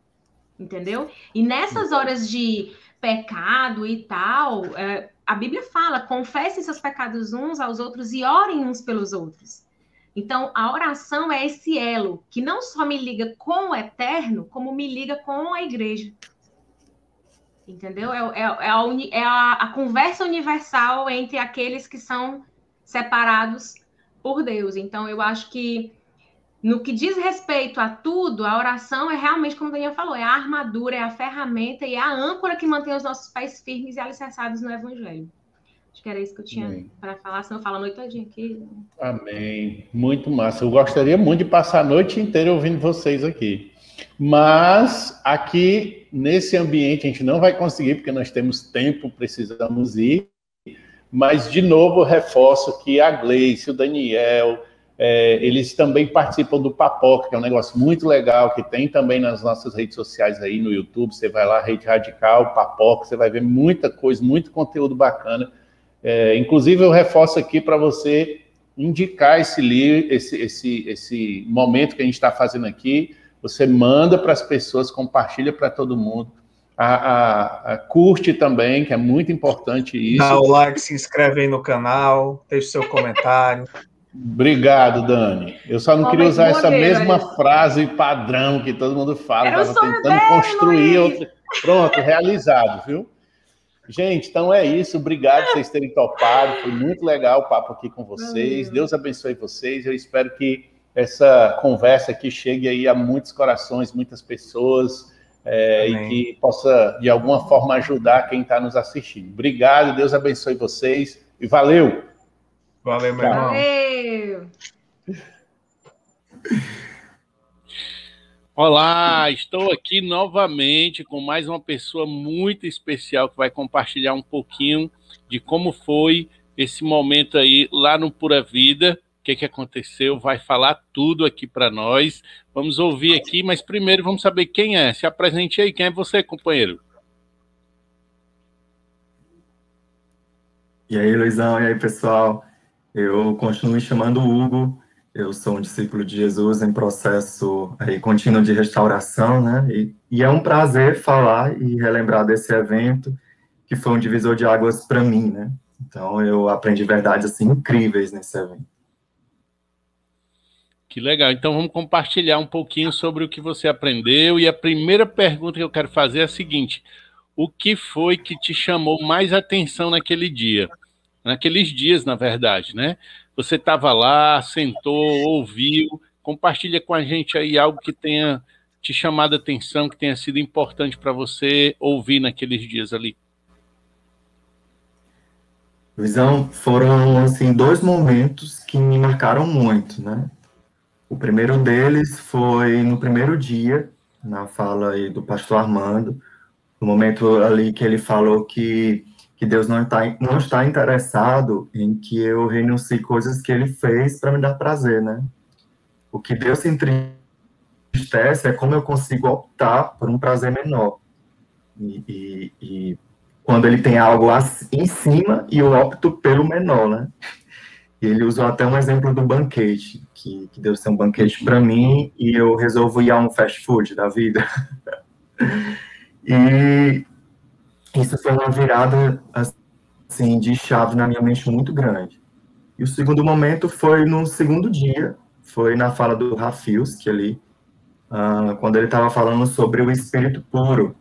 entendeu? E nessas horas de pecado e tal, a Bíblia fala, confessem seus pecados uns aos outros e orem uns pelos outros. Então, a oração é esse elo que não só me liga com o eterno, como me liga com a igreja. Entendeu? É a conversa universal entre aqueles que são separados por Deus. Então, eu acho que no que diz respeito a tudo, a oração é realmente, como o Daniel falou, é a armadura, é a ferramenta e é a âncora que mantém os nossos pés firmes e alicerçados no Evangelho. Acho que era isso que eu tinha para falar, senão eu falo a noite todinha aqui. Amém. Muito massa. Eu gostaria muito de passar a noite inteira ouvindo vocês aqui. Mas aqui, nesse ambiente, a gente não vai conseguir, porque nós temos tempo, precisamos ir. Mas, de novo, eu reforço que a Gleice, o Daniel, eles também participam do Papoca, que é um negócio muito legal, que tem também nas nossas redes sociais aí no YouTube. Você vai lá, Rede Radical, Papoca, você vai ver muita coisa, muito conteúdo bacana. Inclusive, eu reforço aqui para você indicar esse livro, esse momento que a gente está fazendo aqui. Você manda para as pessoas, compartilha para todo mundo. Curte também, que é muito importante isso. Dá o like, se inscreve aí no canal, deixe seu comentário. Obrigado, Dani. Eu só não queria usar essa mesma frase padrão que todo mundo fala. Estava tentando construir outra. Pronto, realizado, viu? Gente, então é isso. Obrigado por vocês terem topado. Foi muito legal o papo aqui com vocês. Deus abençoe vocês. Eu espero que essa conversa aqui chegue aí a muitos corações, muitas pessoas, e que possa, de alguma forma, ajudar quem está nos assistindo. Obrigado, Deus abençoe vocês e valeu! Valeu, meu irmão. Valeu! Olá, estou aqui novamente com mais uma pessoa muito especial que vai compartilhar um pouquinho de como foi esse momento aí lá no Pura Vida. O que aconteceu, vai falar tudo aqui para nós. Vamos ouvir aqui, mas primeiro vamos saber quem é. Se apresente aí, quem é você, companheiro? E aí, Luizão, e aí, pessoal? Eu continuo me chamando Hugo, eu sou um discípulo de Jesus em processo aí contínuo de restauração, né? E é um prazer falar e relembrar desse evento, que foi um divisor de águas para mim, né? Então, eu aprendi verdades, assim, incríveis nesse evento. Que legal. Então, vamos compartilhar um pouquinho sobre o que você aprendeu. E a primeira pergunta que eu quero fazer é a seguinte: o que foi que te chamou mais atenção naquele dia? Naqueles dias, na verdade, né? Você estava lá, sentou, ouviu. Compartilha com a gente aí algo que tenha te chamado a atenção, que tenha sido importante para você ouvir naqueles dias ali. Luizão, foram, assim, 2 momentos que me marcaram muito, né? O primeiro deles foi no primeiro dia, na fala aí do pastor Armando, no momento ali que ele falou que Deus não está interessado em que eu renuncie coisas que ele fez para me dar prazer, né? O que Deus se entristece é como eu consigo optar por um prazer menor. E quando ele tem algo em cima e eu opto pelo menor, né? Ele usou até um exemplo do banquete, que Deus tem um banquete para mim e eu resolvo ir a um fast food da vida. E isso foi uma virada, assim, de chave na minha mente muito grande. E o segundo momento foi no segundo dia, foi na fala do Rafios, que ali, quando ele estava falando sobre o espírito puro,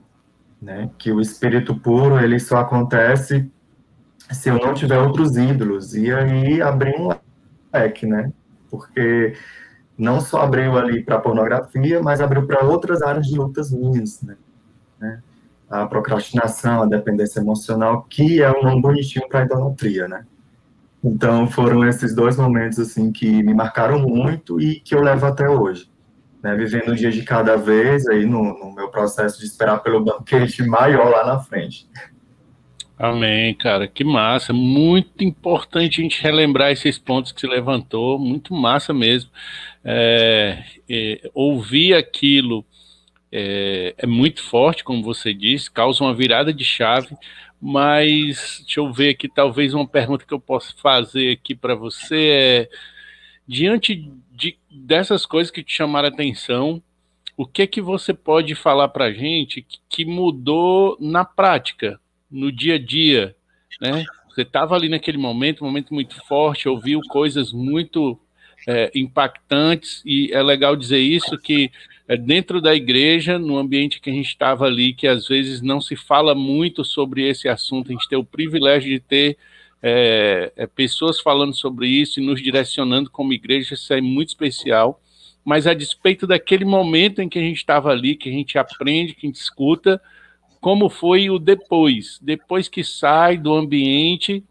né? Que o espírito puro, ele só acontece se eu não tiver outros ídolos, e aí abrir um leque, né? Porque não só abriu ali para pornografia, mas abriu para outras áreas de lutas minhas, né? A procrastinação, a dependência emocional, que é um nome bonitinho para a idolatria, né? Então foram esses 2 momentos assim que me marcaram muito e que eu levo até hoje. né, vivendo um dia de cada vez aí no meu processo de esperar pelo banquete maior lá na frente. Amém, cara, que massa, muito importante a gente relembrar esses pontos que se levantou, muito massa mesmo. Ouvir aquilo é muito forte, como você disse, causa uma virada de chave, mas deixa eu ver aqui, talvez uma pergunta que eu possa fazer aqui para você diante dessas coisas que te chamaram a atenção, o que você pode falar para a gente que mudou na prática, no dia a dia, né? Você estava ali naquele momento, um momento muito forte, ouviu coisas muito impactantes, e é legal dizer isso, que dentro da igreja, no ambiente que a gente estava ali, que às vezes não se fala muito sobre esse assunto, a gente tem o privilégio de ter pessoas falando sobre isso e nos direcionando como igreja, isso é muito especial, mas a despeito daquele momento em que a gente estava ali, que a gente aprende, que a gente escuta, como foi o depois que sai do ambiente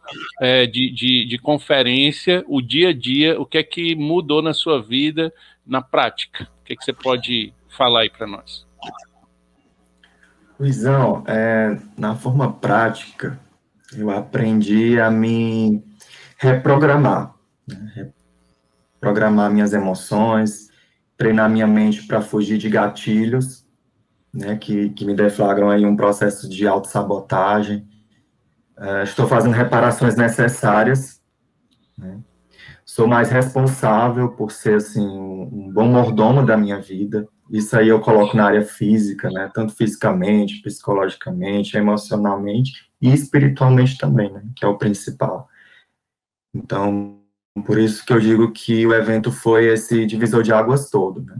de conferência, o dia a dia, o que é que mudou na sua vida, na prática? O que é que você pode falar aí para nós? Luizão, na forma prática, eu aprendi a me reprogramar, né? Reprogramar minhas emoções, treinar minha mente para fugir de gatilhos, né, que me deflagram aí um processo de autossabotagem. Estou fazendo reparações necessárias, né? Sou mais responsável por ser, assim, um bom mordomo da minha vida. Isso aí eu coloco na área física, né, tanto fisicamente, psicologicamente, emocionalmente e espiritualmente também, né, que é o principal. Então, por isso que eu digo que o evento foi esse divisor de águas todo, né?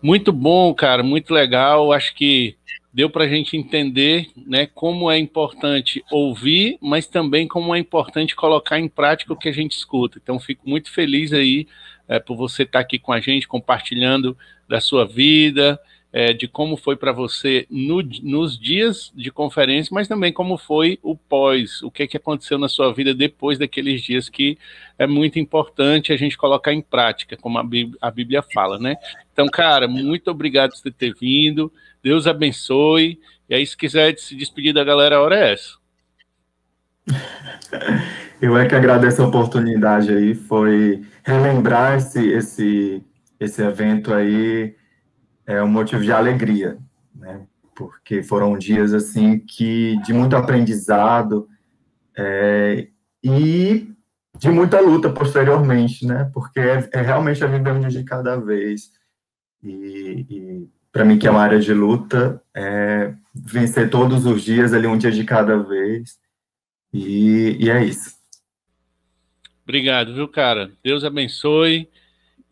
Muito bom, cara, muito legal. Acho que deu para a gente entender, né, como é importante ouvir, mas também como é importante colocar em prática o que a gente escuta. Então, fico muito feliz aí por você estar aqui com a gente, compartilhando da sua vida, de como foi para você nos dias de conferência, mas também como foi o pós, o que aconteceu na sua vida depois daqueles dias, que é muito importante a gente colocar em prática, como a Bíblia fala, né? Então, cara, muito obrigado por ter vindo, Deus abençoe, e aí se quiser se despedir da galera, a hora é essa. Eu que agradeço a oportunidade aí, foi relembrar esse evento aí, um motivo de alegria, né? Porque foram dias, assim, de muito aprendizado e de muita luta posteriormente, né? Porque realmente viver um dia de cada vez. E para mim, que é uma área de luta, vencer todos os dias ali, um dia de cada vez. E é isso. Obrigado, viu, cara? Deus abençoe.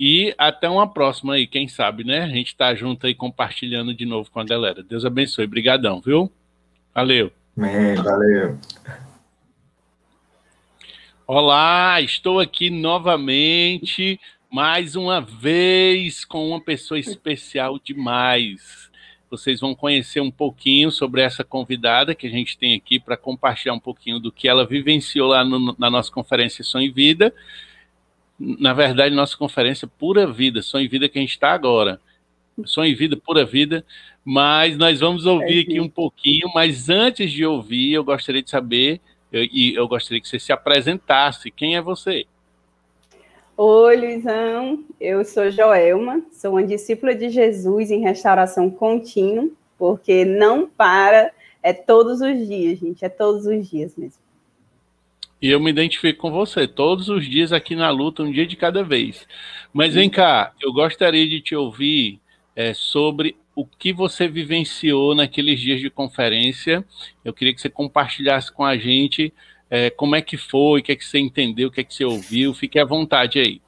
E até uma próxima aí, quem sabe, né? A gente tá junto aí compartilhando de novo com a galera. Deus abençoe. Brigadão, viu? Valeu. Valeu. Olá, estou aqui novamente, mais uma vez, com uma pessoa especial demais. Vocês vão conhecer um pouquinho sobre essa convidada que a gente tem aqui para compartilhar um pouquinho do que ela vivenciou lá na nossa conferência Sonho e Vida. Na verdade, nossa conferência Pura Vida, Sonho e Vida que a gente está agora. Sonho e Vida, Pura Vida. Mas nós vamos ouvir aqui um pouquinho, mas antes de ouvir, eu gostaria de saber, eu gostaria que você se apresentasse. Quem é você? Oi, Luizão. Eu sou Joelma, sou uma discípula de Jesus em restauração contínua, porque não para, é todos os dias, gente, é todos os dias mesmo. E eu me identifico com você, todos os dias aqui na luta, um dia de cada vez. Mas vem cá, eu gostaria de te ouvir sobre o que você vivenciou naqueles dias de conferência. Eu queria que você compartilhasse com a gente como é que foi, o que é que você entendeu, o que é que você ouviu. Fique à vontade aí.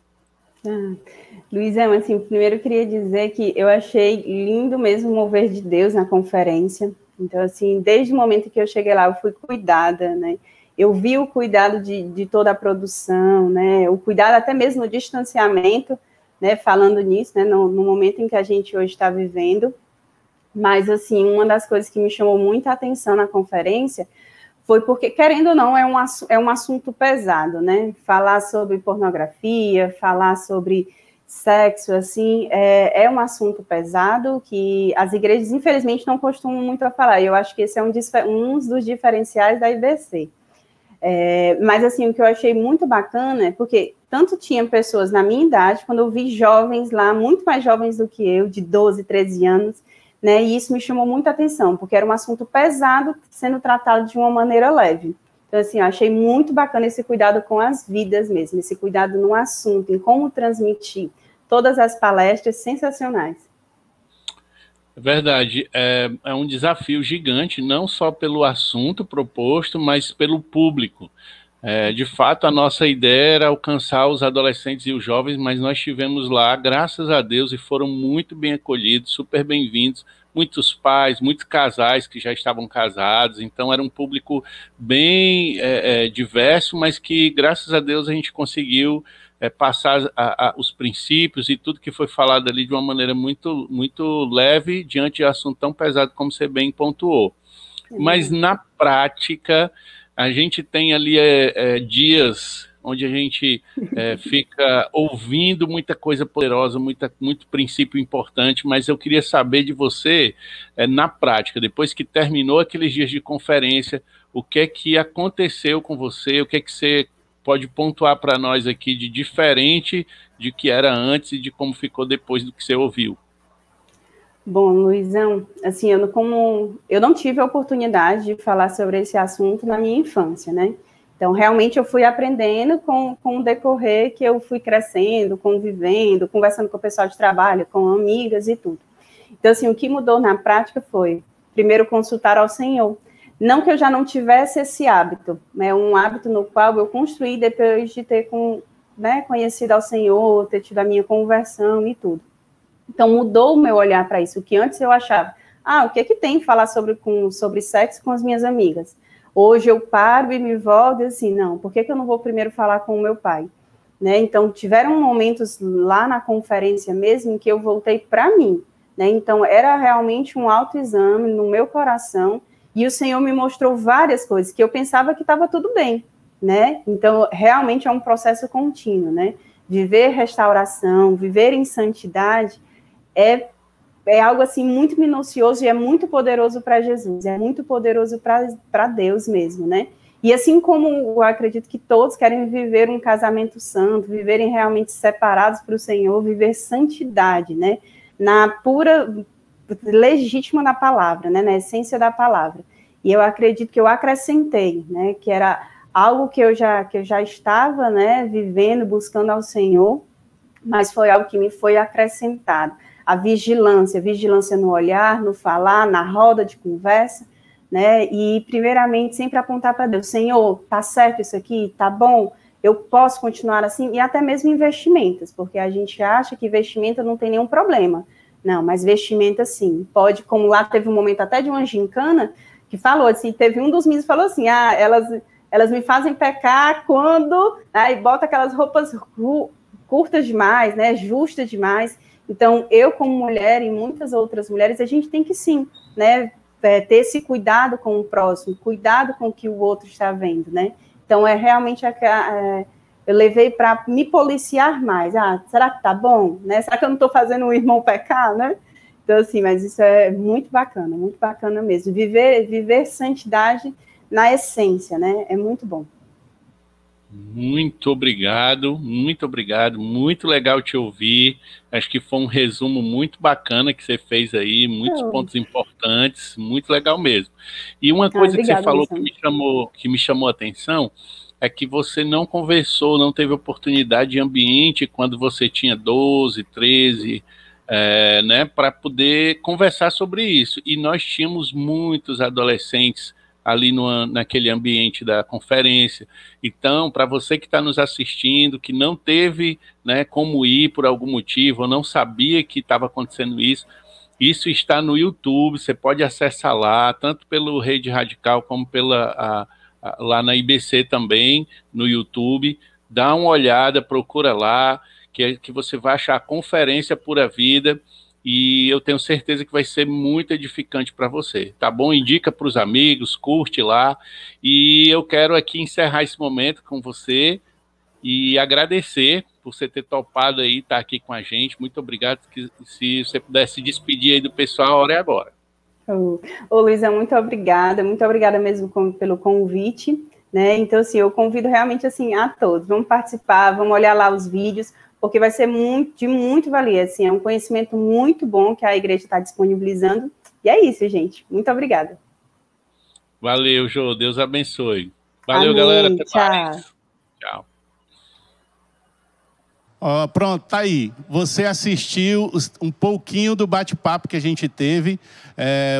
Luizão, assim, primeiro eu queria dizer que eu achei lindo mesmo o mover de Deus na conferência. Então, assim, desde o momento que eu cheguei lá, eu fui cuidada, né? Eu vi o cuidado de toda a produção, né? O cuidado até mesmo no distanciamento, né? Falando nisso, né? No momento em que a gente hoje está vivendo. Mas, assim, uma das coisas que me chamou muita atenção na conferência foi porque, querendo ou não, é um assunto pesado, né? Falar sobre pornografia, falar sobre sexo, assim, é um assunto pesado que as igrejas, infelizmente, não costumam muito a falar. Eu acho que esse é um dos diferenciais da IBC. Mas, assim, o que eu achei muito bacana é porque tanto tinha pessoas na minha idade, quando eu vi jovens lá, muito mais jovens do que eu, de 12, 13 anos, né, e isso me chamou muita atenção, porque era um assunto pesado sendo tratado de uma maneira leve. Então, assim, eu achei muito bacana esse cuidado com as vidas mesmo, esse cuidado no assunto, em como transmitir todas as palestras sensacionais. É verdade, é um desafio gigante, não só pelo assunto proposto, mas pelo público. De fato, a nossa ideia era alcançar os adolescentes e os jovens, mas nós estivemos lá, graças a Deus, e foram muito bem acolhidos, super bem-vindos, muitos pais, muitos casais que já estavam casados, então era um público bem diverso, mas que, graças a Deus, a gente conseguiu passar os princípios e tudo que foi falado ali de uma maneira muito, muito leve, diante de um assunto tão pesado como você bem pontuou. Mas, na prática, a gente tem ali dias onde a gente fica ouvindo muita coisa poderosa, muito princípio importante, mas eu queria saber de você, na prática, depois que terminou aqueles dias de conferência, o que é que aconteceu com você, o que é que você pode pontuar para nós aqui de diferente de que era antes e de como ficou depois do que você ouviu? Bom, Luizão, assim, eu não tive a oportunidade de falar sobre esse assunto na minha infância, né? Então, realmente, eu fui aprendendo com o decorrer que eu fui crescendo, convivendo, conversando com o pessoal de trabalho, com amigas e tudo. Então, assim, o que mudou na prática foi, primeiro, consultar ao Senhor. Não que eu já não tivesse esse hábito, né? Um hábito no qual eu construí depois de ter conhecido ao Senhor, ter tido a minha conversão e tudo. Então, mudou o meu olhar para isso, o que antes eu achava, o que é que tem falar sobre sexo com as minhas amigas? Hoje eu paro e me volto e assim, não, por que eu não vou primeiro falar com o meu pai? Né? Então, tiveram momentos lá na conferência mesmo em que eu voltei para mim, né? Então, era realmente um autoexame no meu coração e o Senhor me mostrou várias coisas que eu pensava que estava tudo bem, né? Então, realmente é um processo contínuo, né? Viver restauração, viver em santidade, é algo assim muito minucioso e é muito poderoso para Jesus, é muito poderoso para Deus mesmo, né? E assim como eu acredito que todos querem viver um casamento santo, viverem realmente separados para o Senhor, viver santidade, né? Na pura, legítima da palavra, né? Na essência da palavra. E eu acredito que eu acrescentei, né? Que era algo que eu já estava, né? Vivendo, buscando ao Senhor, mas foi algo que me foi acrescentado. A vigilância no olhar, no falar, na roda de conversa, né? E, primeiramente, sempre apontar para Deus, Senhor, tá certo isso aqui? Tá bom? Eu posso continuar assim? E até mesmo em vestimentas, porque a gente acha que vestimenta não tem nenhum problema. Não, mas vestimenta, sim. Pode, como lá teve um momento até de uma gincana, que falou assim, teve um dos meninos que falou assim, elas me fazem pecar quando... Aí bota aquelas roupas curtas demais, né? Justas demais. Então, eu como mulher e muitas outras mulheres, a gente tem que sim, né, ter esse cuidado com o próximo, cuidado com o que o outro está vendo, né? Então, realmente, eu levei para me policiar mais. Será que tá bom? Né? Será que eu não estou fazendo o irmão pecar, né? Então, assim, mas isso é muito bacana mesmo. Viver santidade na essência, né? É muito bom. Muito obrigado, muito legal te ouvir. Acho que foi um resumo muito bacana que você fez aí, muitos pontos importantes, muito legal mesmo. E uma coisa que você falou que me chamou a atenção é que você não conversou, não teve oportunidade de ambiente quando você tinha 12, 13, né, para poder conversar sobre isso. E nós tínhamos muitos adolescentes ali naquele ambiente da conferência. Então, para você que está nos assistindo, que não teve, né, como ir por algum motivo, ou não sabia que estava acontecendo isso está no YouTube, você pode acessar lá, tanto pelo Rede Radical, como lá na IBC também, no YouTube. Dá uma olhada, procura lá, que você vai achar a Conferência Pura Vida, e eu tenho certeza que vai ser muito edificante para você, tá bom? Indica para os amigos, curte lá, e eu quero aqui encerrar esse momento com você e agradecer por você ter topado aí, estar aqui com a gente. Muito obrigado. Se você pudesse despedir aí do pessoal, a hora é agora. Ô Luísa, muito obrigada mesmo pelo convite, né? Então, assim, eu convido realmente, assim, a todos, vamos participar, vamos olhar lá os vídeos, porque vai ser de muito valia, assim, é um conhecimento muito bom que a igreja está disponibilizando, e é isso, gente, muito obrigada. Valeu, Jô, Deus abençoe. Valeu, amém, galera, até tchau. mais. Tchau. Pronto, tá aí. Você assistiu um pouquinho do bate-papo que a gente teve.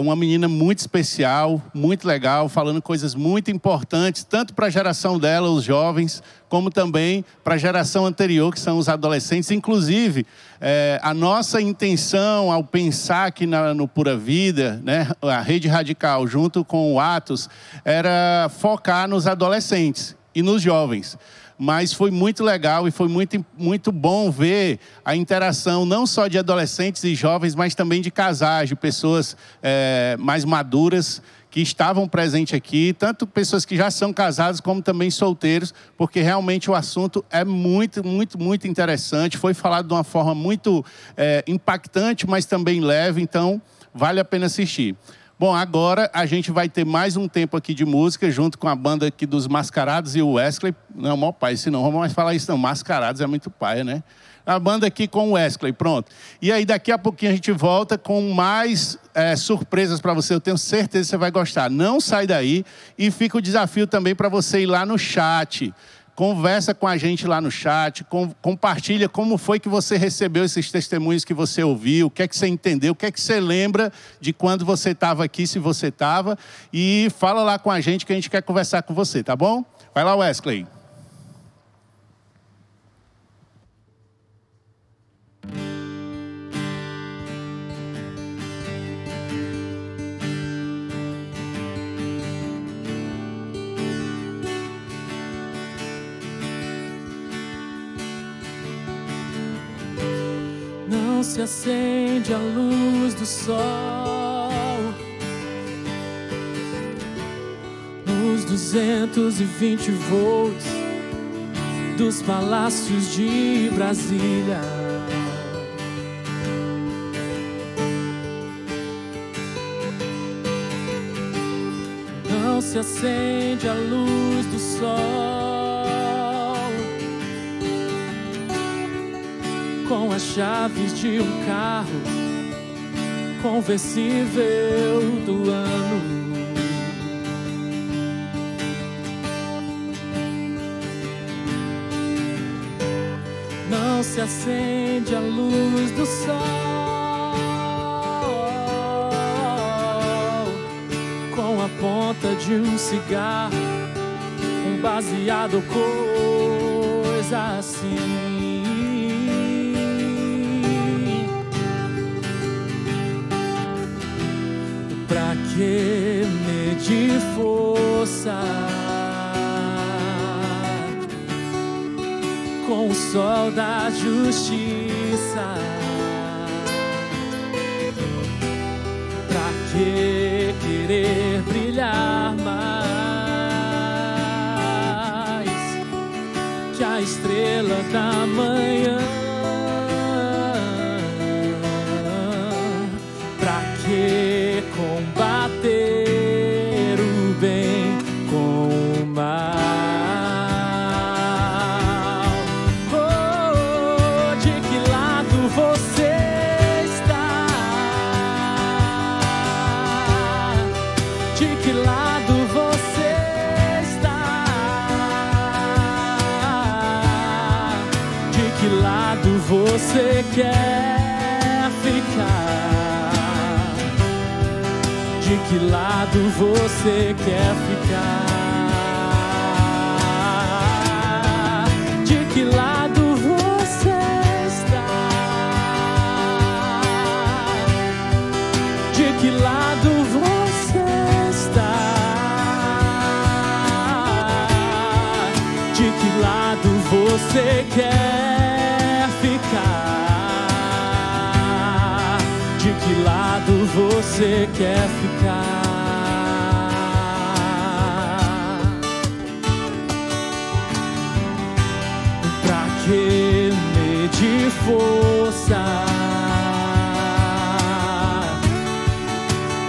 Uma menina muito especial, muito legal, falando coisas muito importantes, tanto para a geração dela, os jovens, como também para a geração anterior, que são os adolescentes. Inclusive, a nossa intenção ao pensar aqui no Pura Vida, né, a Rede Radical, junto com o Atos, era focar nos adolescentes e nos jovens. Mas foi muito legal e foi muito bom ver a interação não só de adolescentes e jovens, mas também de casais, de pessoas mais maduras que estavam presentes aqui, tanto pessoas que já são casadas como também solteiros, porque realmente o assunto é muito, muito, muito interessante. Foi falado de uma forma muito impactante, mas também leve, então vale a pena assistir. Bom, agora a gente vai ter mais um tempo aqui de música, junto com a banda aqui dos Mascarados e o Wesley. Não, mó pai, se não vamos mais falar isso não, Mascarados é muito paia, né? A banda aqui com o Wesley, pronto. E aí daqui a pouquinho a gente volta com mais surpresas para você, eu tenho certeza que você vai gostar. Não sai daí e fica o desafio também para você ir lá no chat. Conversa com a gente lá no chat, compartilha como foi que você recebeu esses testemunhos que você ouviu, o que é que você entendeu, o que é que você lembra de quando você estava aqui, se você estava, e fala lá com a gente que a gente quer conversar com você, tá bom? Vai lá, Wesley. Não se acende a luz do sol nos 220 volts dos palácios de Brasília. Não se acende a luz do sol com as chaves de um carro conversível do ano. Não se acende a luz do sol com a ponta de um cigarro, um baseado, coisa assim. Pra que medir força com o sol da justiça? Pra que querer brilhar mais que a estrela da manhã? Pra que combater o bem com o mal? Oh, de que lado você está? De que lado você está? De que lado você quer ficar? De que lado você quer ficar? De que lado você está? De que lado você está? De que lado você quer ficar? lado você quer ficar? Pra que medir força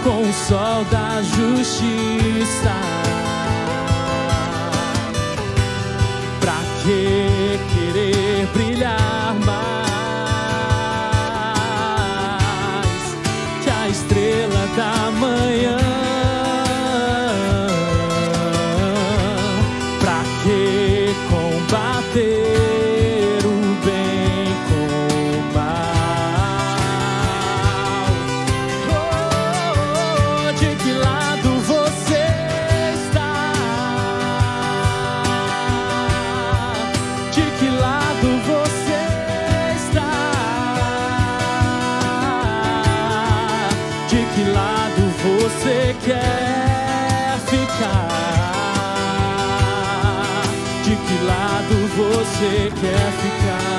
com o sol da justiça? Pra que querer brilhar mais que a estrela da manhã? Pra que combater o bem com o mal? Oh, de que lado você está? De que lado você está? De que lado você quer ficar? De que lado você quer ficar?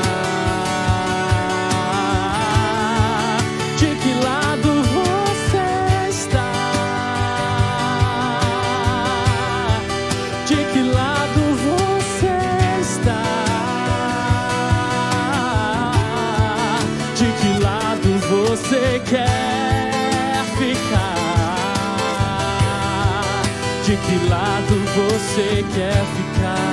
De que lado você está? De que lado você está? De que lado você quer ficar? De que lado você quer ficar?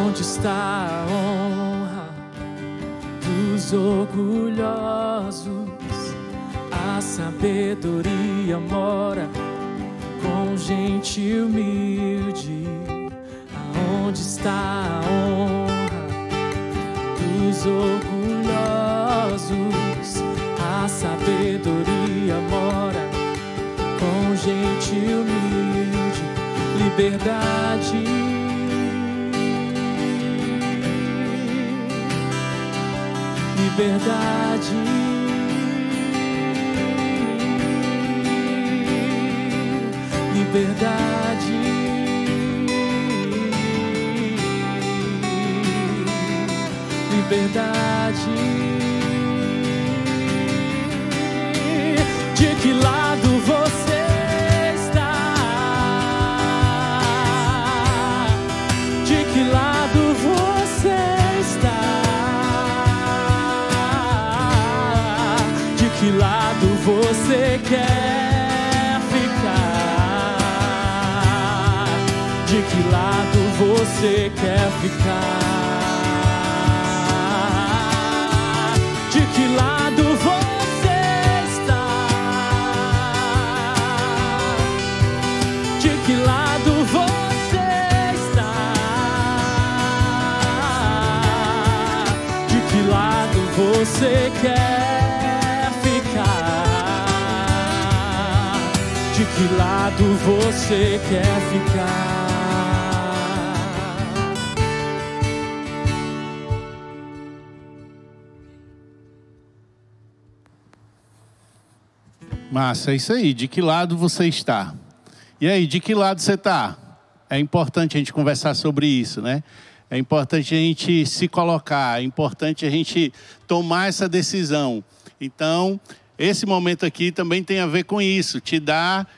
Onde está a honra dos orgulhosos? A sabedoria mora com gente humilde. Aonde está a honra dos orgulhosos? A sabedoria mora com gente humilde. Liberdade, liberdade, liberdade, liberdade. De que lado você está? De que lado você está? De que lado você quer ficar? De que lado você quer ficar? De que lado você está? De que lado você está? De que lado você quer ficar? De que lado você quer ficar? Massa, é isso aí. De que lado você está? E aí, de que lado você está? É importante a gente conversar sobre isso, né? É importante a gente se colocar, é importante a gente tomar essa decisão. Então, esse momento aqui também tem a ver com isso, te dar,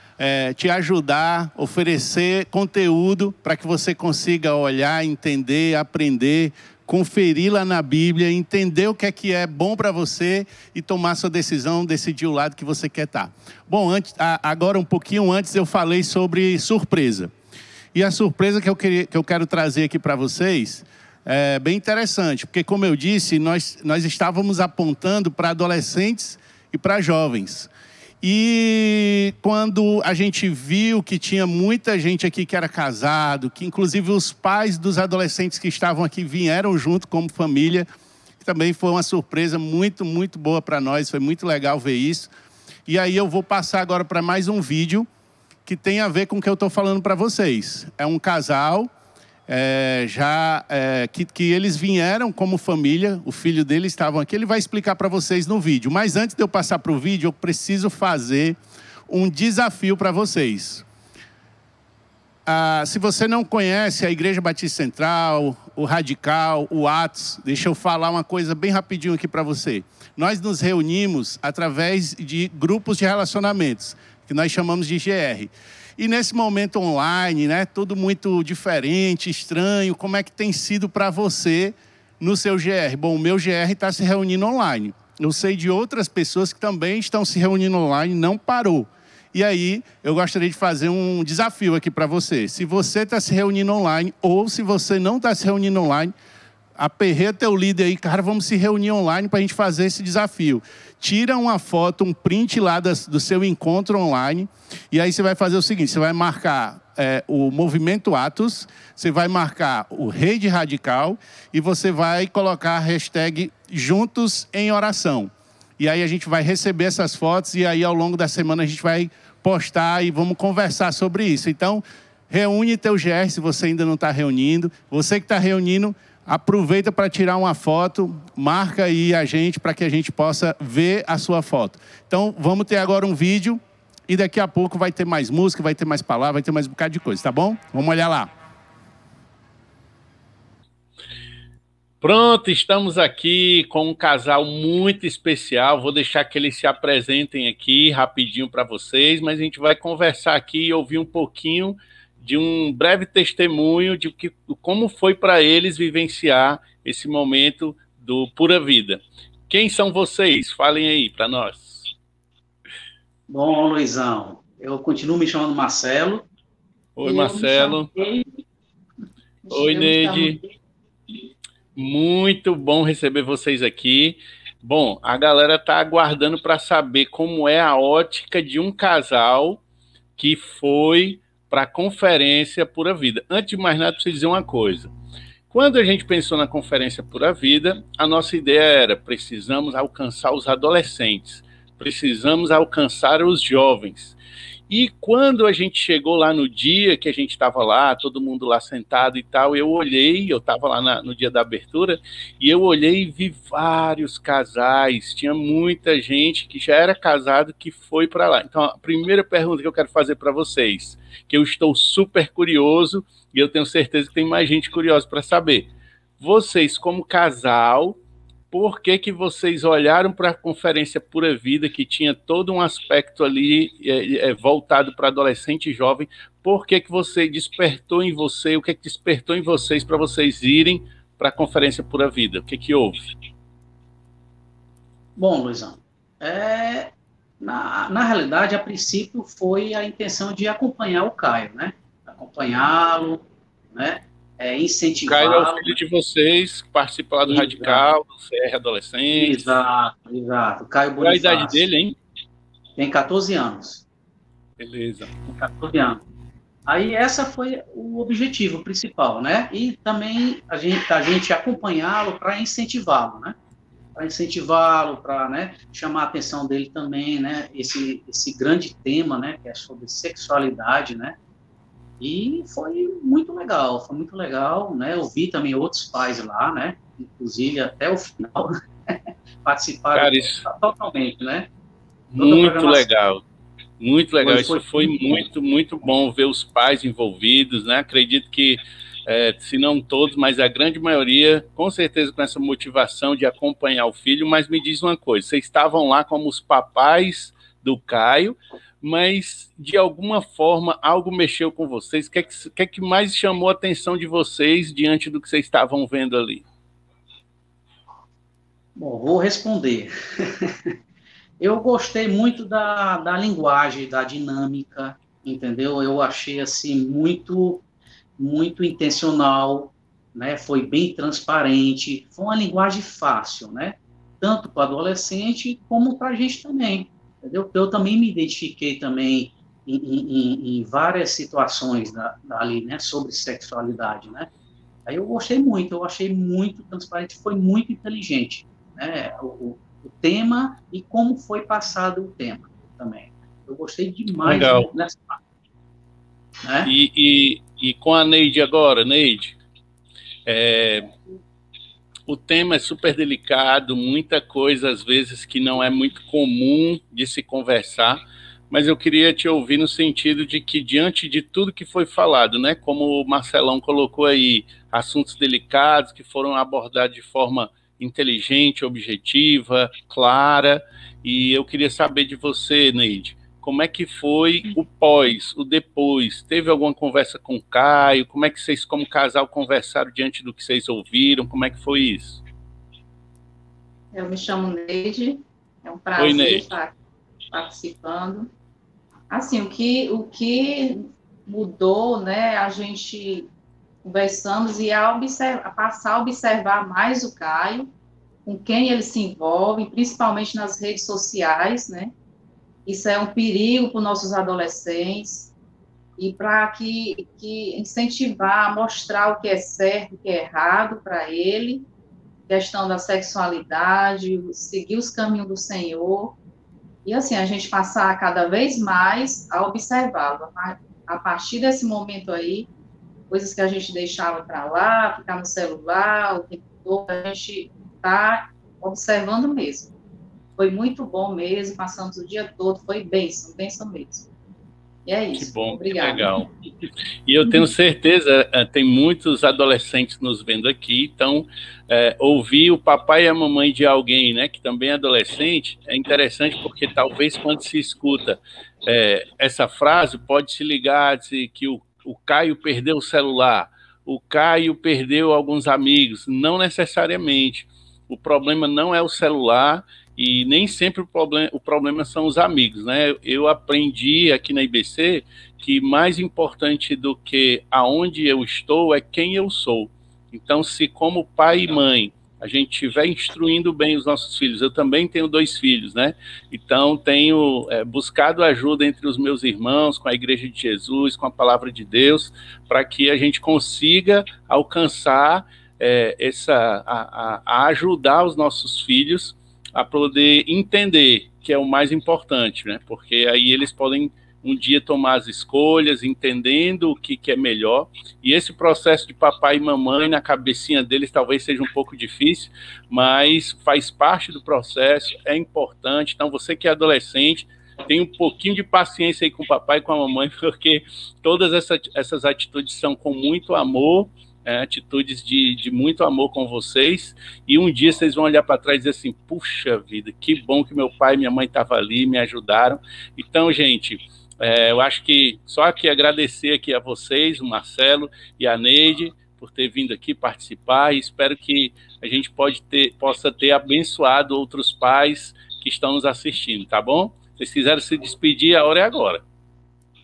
te ajudar, oferecer conteúdo para que você consiga olhar, entender, aprender, conferir lá na Bíblia, entender o que é bom para você e tomar sua decisão, decidir o lado que você quer estar. Bom, agora um pouquinho antes eu falei sobre surpresa. E a surpresa que eu quero trazer aqui para vocês é bem interessante, porque como eu disse, nós estávamos apontando para adolescentes e para jovens. E quando a gente viu que tinha muita gente aqui que era casado, que inclusive os pais dos adolescentes que estavam aqui vieram junto como família, também foi uma surpresa muito, muito boa para nós, foi muito legal ver isso. E aí eu vou passar agora para mais um vídeo que tem a ver com o que eu estou falando para vocês. É um casal, que eles vieram como família, o filho deles estavam aqui, ele vai explicar para vocês no vídeo. Mas antes de eu passar para o vídeo, eu preciso fazer um desafio para vocês. se você não conhece a Igreja Batista Central, o Radical, o Atos, deixa eu falar uma coisa bem rapidinho aqui para você. Nós nos reunimos através de grupos de relacionamentos, que nós chamamos de GR. E nesse momento online, né, tudo muito diferente, estranho, como é que tem sido para você no seu GR? Bom, o meu GR está se reunindo online. Eu sei de outras pessoas que também estão se reunindo online, não parou. E aí, eu gostaria de fazer um desafio aqui para você. Se você está se reunindo online ou se você não está se reunindo online, aperreia teu líder aí, cara, vamos se reunir online para a gente fazer esse desafio. Tira uma foto, um print lá do seu encontro online, e aí você vai fazer o seguinte, você vai marcar o Movimento Atos, você vai marcar o Rede Radical, e você vai colocar a hashtag Juntos em Oração. E aí a gente vai receber essas fotos, e aí ao longo da semana a gente vai postar e vamos conversar sobre isso. Então, reúne teu GR se você ainda não está reunindo. Você que está reunindo, aproveita para tirar uma foto, marca aí a gente para que a gente possa ver a sua foto. Então, vamos ter agora um vídeo e daqui a pouco vai ter mais música, vai ter mais palavra, vai ter mais um bocado de coisa, tá bom? Vamos olhar lá. Pronto, estamos aqui com um casal muito especial. Vou deixar que eles se apresentem aqui rapidinho para vocês, mas a gente vai conversar aqui e ouvir um pouquinho de um breve testemunho de como foi para eles vivenciar esse momento do Pura Vida. Quem são vocês? Falem aí para nós. Bom, Luizão, eu continuo me chamando Marcelo. Oi, Marcelo. Oi, Neide. Muito bom receber vocês aqui. Bom, a galera está aguardando para saber como é a ótica de um casal que foi para a Conferência Pura Vida. Antes de mais nada, preciso dizer uma coisa. Quando a gente pensou na Conferência Pura Vida, a nossa ideia era: precisamos alcançar os adolescentes, precisamos alcançar os jovens. E quando a gente chegou lá no dia que a gente estava lá, todo mundo lá sentado e tal, eu olhei, eu estava lá no dia da abertura, e eu olhei e vi vários casais, tinha muita gente que já era casado que foi para lá. Então, a primeira pergunta que eu quero fazer para vocês, que eu estou super curioso, e eu tenho certeza que tem mais gente curiosa para saber. Vocês, como casal, por que vocês olharam para a Conferência Pura Vida, que tinha todo um aspecto ali voltado para adolescente e jovem? Por que você despertou em você, o que despertou em vocês para vocês irem para a Conferência Pura Vida? O que houve? Bom, Luizão, na realidade, a princípio, foi a intenção de acompanhar o Caio, né? Acompanhá-lo, né? Incentivar. Caio é o filho de vocês, que participa lá do Radical, do CR Adolescente. Exato. Caio Bonifácio. Qual a idade dele, hein? Tem 14 anos. Beleza. Tem 14 anos. Aí essa foi o objetivo principal, né? E também a gente acompanhá-lo para incentivá-lo, né? Para incentivá-lo, para, né, chamar a atenção dele também, né? Esse grande tema, né? Que é sobre sexualidade, né? E foi muito legal, né? Eu vi também outros pais lá, né? Inclusive até o final participaram. Cara, isso... totalmente, né? Muito legal. Muito legal. Isso foi muito, muito bom ver os pais envolvidos, né? Acredito que, se não todos, mas a grande maioria, com certeza com essa motivação de acompanhar o filho. Mas me diz uma coisa, vocês estavam lá como os papais do Caio, mas de alguma forma algo mexeu com vocês? O que é que mais chamou a atenção de vocês diante do que vocês estavam vendo ali? Bom, vou responder. Eu gostei muito da linguagem, da dinâmica, entendeu? Eu achei assim muito intencional, né? Foi bem transparente, foi uma linguagem fácil, né? Tanto para o adolescente como para a gente também. Entendeu? Eu também me identifiquei também em várias situações ali, né, sobre sexualidade, né? Aí eu gostei muito, eu achei muito transparente, foi muito inteligente, né? O tema e como foi passado o tema também. Eu gostei demais nessa parte. Né? E com a Neide agora, Neide, o tema é super delicado, muita coisa, às vezes, que não é muito comum de se conversar, mas eu queria te ouvir no sentido de que, diante de tudo que foi falado, né, como o Marcelão colocou aí, assuntos delicados que foram abordados de forma inteligente, objetiva, clara, e eu queria saber de você, Neide, como é que foi o pós, o depois? Teve alguma conversa com o Caio? Como é que vocês, como casal, conversaram diante do que vocês ouviram? Como é que foi isso? Eu me chamo Neide, é um prazer estar participando. Assim, o que mudou, né, a gente conversamos e passar a observar mais o Caio, com quem ele se envolve, principalmente nas redes sociais, né? Isso é um perigo para os nossos adolescentes, e para que incentivar, mostrar o que é certo, o que é errado para ele, questão da sexualidade, seguir os caminhos do Senhor, e assim, a gente passar cada vez mais a observá-lo. A partir desse momento aí, coisas que a gente deixava para lá, ficar no celular, o tempo todo, a gente está observando mesmo. Foi muito bom mesmo, passamos o dia todo, foi bênção mesmo. E é isso. Que bom, obrigada. Que legal. E eu tenho certeza, tem muitos adolescentes nos vendo aqui, então ouvir o papai e a mamãe de alguém, né, que também é adolescente, é interessante porque talvez quando se escuta essa frase, pode se ligar de que o Caio perdeu o celular, o Caio perdeu alguns amigos. Não necessariamente. O problema não é o celular e nem sempre o problema são os amigos, né? Eu aprendi aqui na IBC que mais importante do que aonde eu estou é quem eu sou. Então, se como pai e mãe a gente estiver instruindo bem os nossos filhos, eu também tenho 2 filhos, né? Então, tenho buscado ajuda entre os meus irmãos, com a Igreja de Jesus, com a Palavra de Deus, para que a gente consiga alcançar a ajudar os nossos filhos a poder entender que é o mais importante, né? Porque aí eles podem um dia tomar as escolhas, entendendo o que é melhor, e esse processo de papai e mamãe na cabecinha deles talvez seja um pouco difícil, mas faz parte do processo, é importante. Então você que é adolescente, tem um pouquinho de paciência aí com o papai e com a mamãe, porque todas essas atitudes são com muito amor, atitudes de muito amor com vocês, e um dia vocês vão olhar para trás e dizer assim, puxa vida, que bom que meu pai e minha mãe estavam ali, me ajudaram. Então, gente, eu acho que só aqui agradecer aqui a vocês, o Marcelo e a Neide, por ter vindo aqui participar, e espero que a gente possa ter abençoado outros pais que estão nos assistindo, tá bom? Se vocês quiserem se despedir, a hora é agora.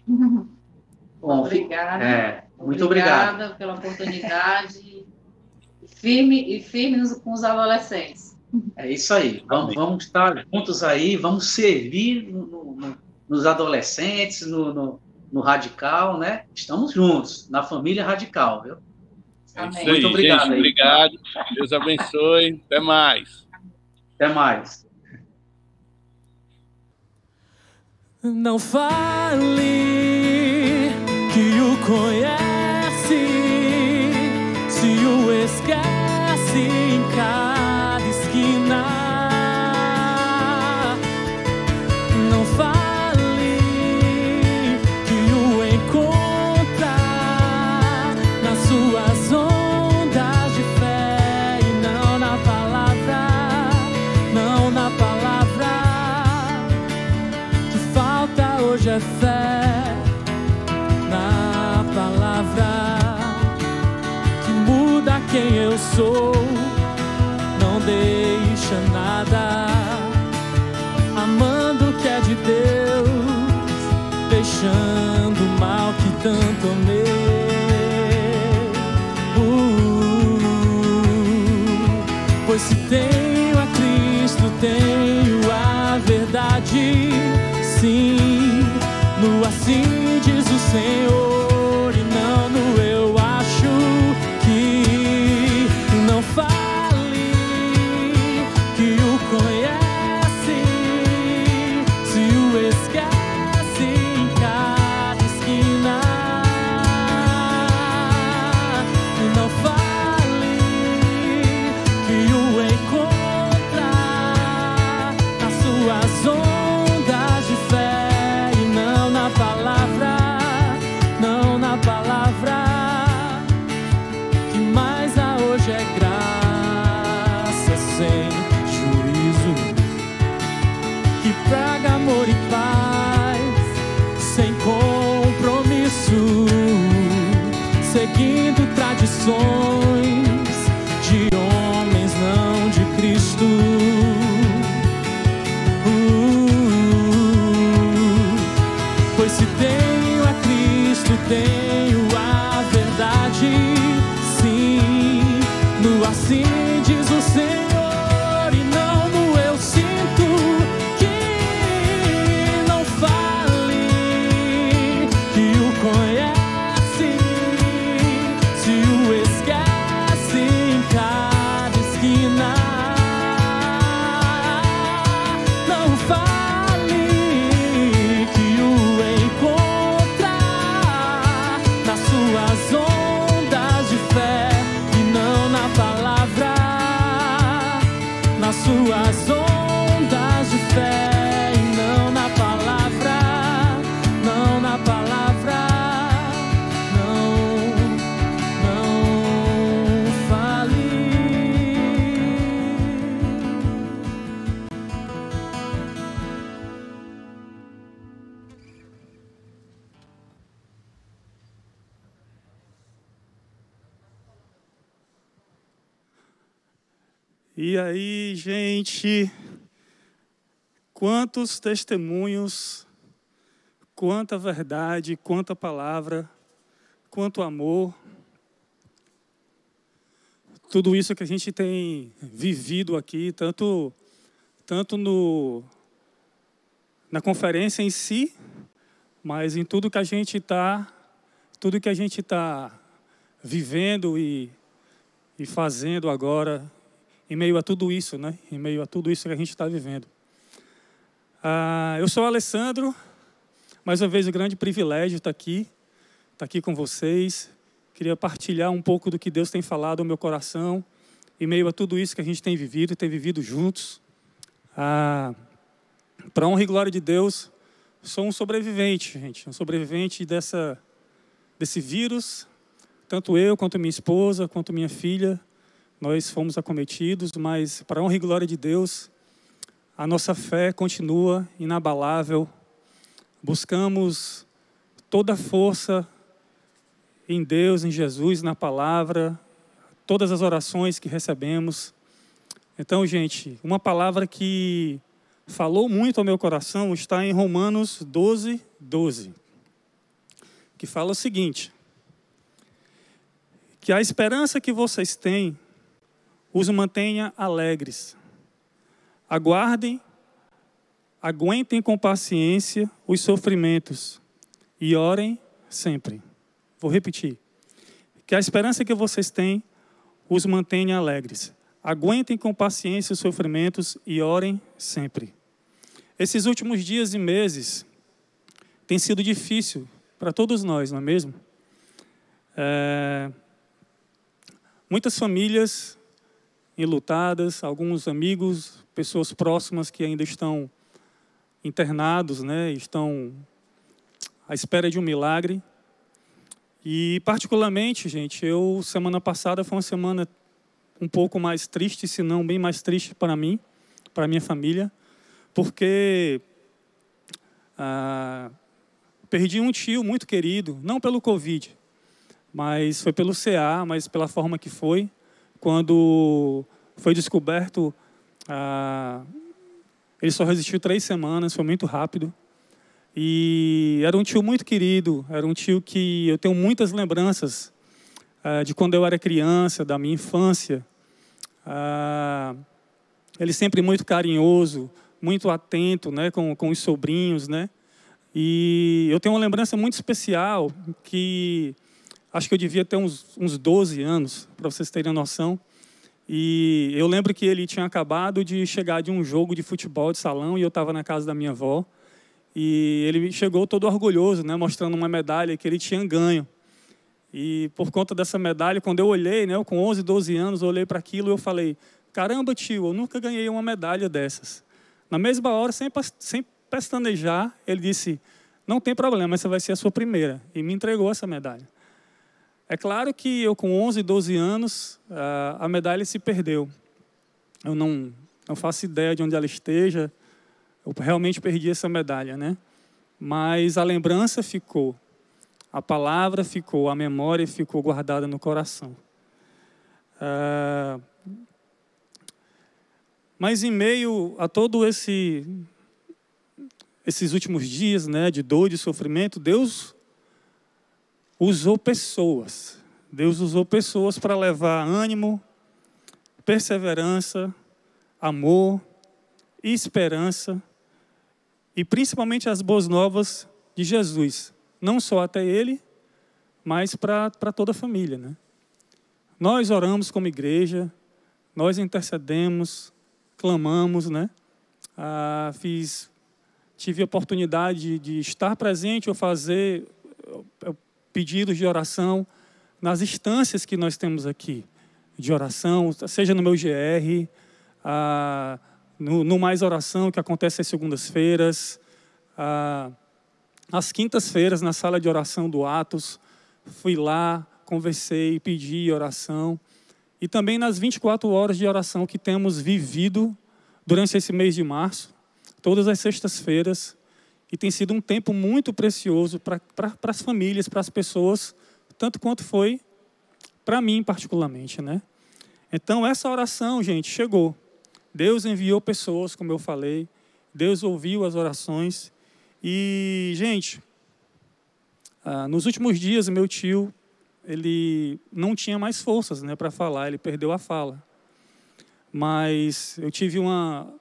Bom, obrigada. Muito obrigado. Obrigada pela oportunidade. Firme com os adolescentes. É isso aí. Vamos estar juntos aí, vamos servir nos adolescentes, no Radical, né? Estamos juntos, na família Radical, viu? Amém. Muito obrigado. Gente, obrigado. Deus abençoe. Até mais. Até mais. Não fale que o conhece, se o esquece em cada esquina. Não fale que o encontra nas suas ondas de fé e não na palavra, não na palavra. Que falta hoje é fé na palavra que muda quem eu sou, não deixa nada, amando o que é de Deus, deixando o mal que tanto amei. Pois se tenho a Cristo, tenho a verdade, sim, no assim diz o Senhor, e não no eu acho. Que não fale que o conhece, se o esquece em cada esquina. E não fale que o encontra nas suas ondas de fé e seguindo tradições de homens, não de Cristo. Pois se tenho a Cristo, tenho a verdade. Sim, no assim diz o Senhor, e não no eu sinto. Que não fale que o conhece, se o esquece em cada esquina. Não fale que o encontra nas suas ondas de fé e não na palavra. Nas suas ondas de fé e não na palavra. Não na palavra. Não fale. E aí, gente, quantos testemunhos, quanta verdade, quanta palavra, quanto amor. Tudo isso que a gente tem vivido aqui, tanto na conferência em si, mas em tudo que a gente está vivendo e fazendo agora, em meio a tudo isso, né? Em meio a tudo isso que a gente está vivendo. Eu sou o Alessandro, mais uma vez um grande privilégio estar aqui com vocês. Queria partilhar um pouco do que Deus tem falado ao meu coração, em meio a tudo isso que a gente tem vivido juntos. Para a honra e glória de Deus, sou um sobrevivente, gente, um sobrevivente desse vírus. Tanto eu, quanto minha esposa, quanto minha filha, nós fomos acometidos, mas para a honra e glória de Deus, a nossa fé continua inabalável. Buscamos toda a força em Deus, em Jesus, na palavra, todas as orações que recebemos. Então, gente, uma palavra que falou muito ao meu coração está em Romanos 12:12, que fala o seguinte: que a esperança que vocês têm os mantenha alegres. Aguentem com paciência os sofrimentos e orem sempre. Vou repetir. Que a esperança que vocês têm os mantenha alegres. Aguentem com paciência os sofrimentos e orem sempre. Esses últimos dias e meses tem sido difícil para todos nós, não é mesmo? Muitas famílias enlutadas, alguns amigos, pessoas próximas que ainda estão internados, né, estão à espera de um milagre. E, particularmente, gente, semana passada foi uma semana um pouco mais triste, se não bem mais triste para mim, para a minha família, porque perdi um tio muito querido, não pelo Covid, mas foi pelo CA, mas pela forma que foi. Quando foi descoberto, ele só resistiu 3 semanas, foi muito rápido. E era um tio muito querido, era um tio que eu tenho muitas lembranças de quando eu era criança, da minha infância. Ele sempre muito carinhoso, muito atento, né, com os sobrinhos, né? E eu tenho uma lembrança muito especial que acho que eu devia ter uns 12 anos, para vocês terem noção. E eu lembro que ele tinha acabado de chegar de um jogo de futebol de salão e eu estava na casa da minha avó. E ele chegou todo orgulhoso, né, mostrando uma medalha que ele tinha ganho. E por conta dessa medalha, quando eu olhei, né, eu com 11, 12 anos, eu olhei para aquilo e eu falei: caramba, tio, eu nunca ganhei uma medalha dessas. Na mesma hora, sem pestanejar, ele disse: não tem problema, essa vai ser a sua primeira. E me entregou essa medalha. É claro que eu, com 11, 12 anos, a medalha se perdeu. Eu não faço ideia de onde ela esteja. Eu realmente perdi essa medalha, né? Mas a lembrança ficou. A palavra ficou, a memória ficou guardada no coração. Mas em meio a todo esses últimos dias, né, de dor e de sofrimento, Deus usou pessoas. Deus usou pessoas para levar ânimo, perseverança, amor, esperança e principalmente as boas novas de Jesus. Não só até ele, mas para toda a família, né? Nós oramos como igreja, nós intercedemos, clamamos, né? Tive a oportunidade de estar presente ou fazer pedidos de oração nas instâncias que nós temos aqui, de oração, seja no meu GR, no Mais Oração, que acontece às segundas-feiras, às quintas-feiras, na sala de oração do Atos, fui lá, conversei, pedi oração, e também nas 24 horas de oração que temos vivido durante esse mês de março, todas as sextas-feiras, e tem sido um tempo muito precioso para as famílias, para as pessoas, tanto quanto foi para mim particularmente, né? Então, essa oração, gente, chegou. Deus enviou pessoas, como eu falei, Deus ouviu as orações, e, gente, nos últimos dias, meu tio, ele não tinha mais forças, né, para falar, ele perdeu a fala. Mas eu tive uma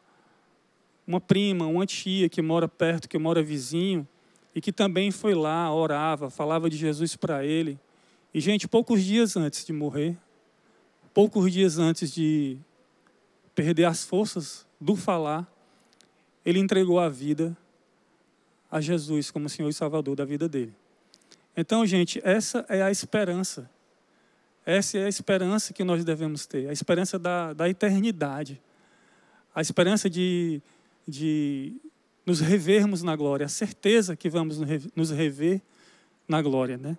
prima, uma tia que mora perto, que mora vizinho, e que também foi lá, orava, falava de Jesus para ele. E, gente, poucos dias antes de morrer, poucos dias antes de perder as forças do falar, ele entregou a vida a Jesus como Senhor e Salvador da vida dele. Então, gente, essa é a esperança. Essa é a esperança que nós devemos ter, a esperança da eternidade, a esperança de nos revermos na glória, a certeza que vamos nos rever na glória, né?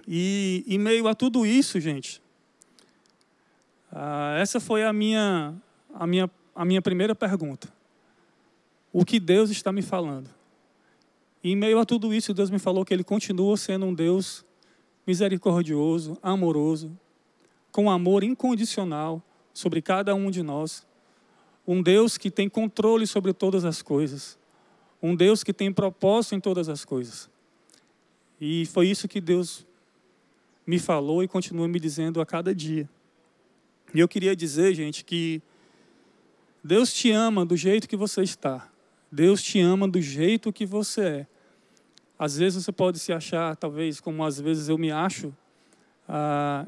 E em meio a tudo isso, gente, essa foi a minha primeira pergunta. O que Deus está me falando? E em meio a tudo isso, Deus me falou que Ele continua sendo um Deus misericordioso, amoroso, com amor incondicional sobre cada um de nós. Um Deus que tem controle sobre todas as coisas. Um Deus que tem propósito em todas as coisas. E foi isso que Deus me falou e continua me dizendo a cada dia. E eu queria dizer, gente, que Deus te ama do jeito que você está. Deus te ama do jeito que você é. Às vezes você pode se achar, talvez, como às vezes eu me acho,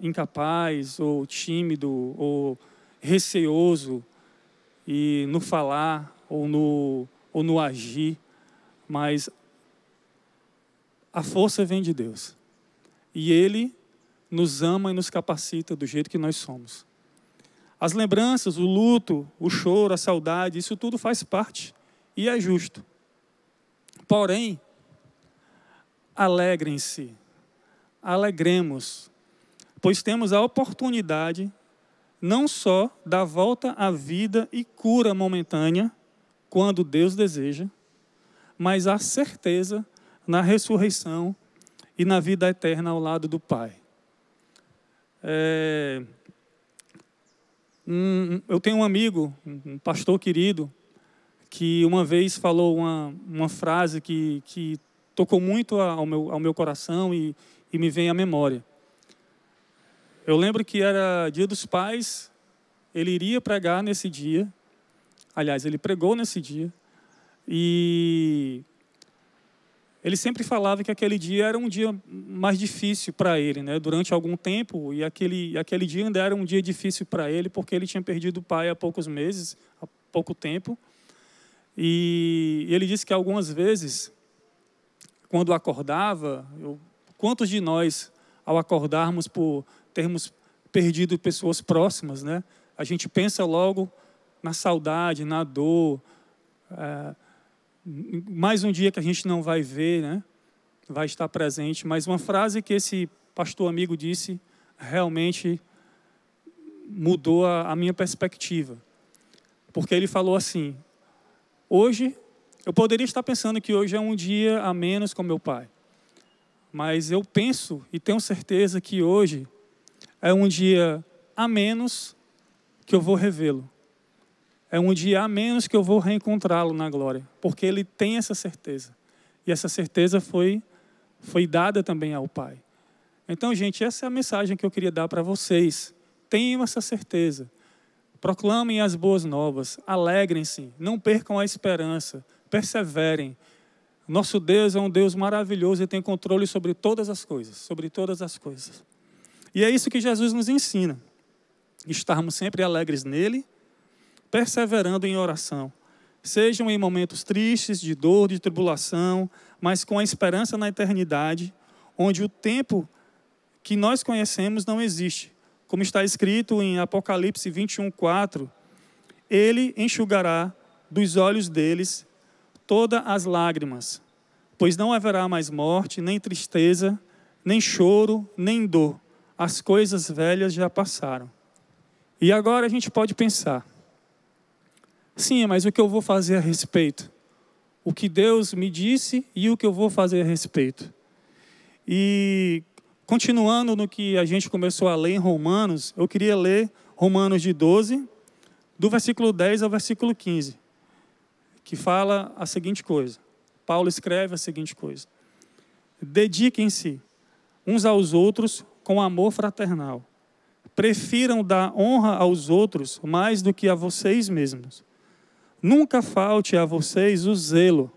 incapaz, ou tímido, ou receoso, e no falar, ou no agir, mas a força vem de Deus. E Ele nos ama e nos capacita do jeito que nós somos. As lembranças, o luto, o choro, a saudade, isso tudo faz parte e é justo. Porém, alegrem-se, alegremos, pois temos a oportunidade não só da volta à vida e cura momentânea, quando Deus deseja, mas a certeza na ressurreição e na vida eterna ao lado do Pai. Eu tenho um amigo, um pastor querido, que uma vez falou uma frase que tocou muito ao meu coração e me vem à memória. Eu lembro que era Dia dos Pais, ele iria pregar nesse dia, aliás, ele pregou nesse dia, e ele sempre falava que aquele dia era um dia mais difícil para ele, né? Durante algum tempo, e aquele dia ainda era um dia difícil para ele, porque ele tinha perdido o pai há poucos meses, há pouco tempo, e ele disse que algumas vezes, quando acordava, quantos de nós, ao acordarmos por termos perdido pessoas próximas, né? A gente pensa logo na saudade, na dor, mais um dia que a gente não vai ver, né? Vai estar presente. Mas uma frase que esse pastor amigo disse realmente mudou a minha perspectiva. Porque ele falou assim: hoje, eu poderia estar pensando que hoje é um dia a menos com meu pai. mas eu penso e tenho certeza que hoje é um dia a menos que eu vou revê-lo. É um dia a menos que eu vou reencontrá-lo na glória, porque ele tem essa certeza. E essa certeza foi dada também ao Pai. Então, gente, essa é a mensagem que eu queria dar para vocês. Tenham essa certeza. Proclamem as boas novas. Alegrem-se. Não percam a esperança. Perseverem. Nosso Deus é um Deus maravilhoso e tem controle sobre todas as coisas. Sobre todas as coisas. E é isso que Jesus nos ensina. Estarmos sempre alegres nele, perseverando em oração. Sejam em momentos tristes, de dor, de tribulação, mas com a esperança na eternidade, onde o tempo que nós conhecemos não existe. Como está escrito em Apocalipse 21:4, ele enxugará dos olhos deles todas as lágrimas, pois não haverá mais morte, nem tristeza, nem choro, nem dor. As coisas velhas já passaram. E agora a gente pode pensar, sim, mas o que eu vou fazer a respeito? O que Deus me disse e o que eu vou fazer a respeito? E continuando no que a gente começou a ler em Romanos, eu queria ler Romanos de 12, do versículo 10 ao versículo 15, que fala a seguinte coisa. Paulo escreve a seguinte coisa. Dediquem-se uns aos outros com amor fraternal. Prefiram dar honra aos outros mais do que a vocês mesmos. Nunca falte a vocês o zelo.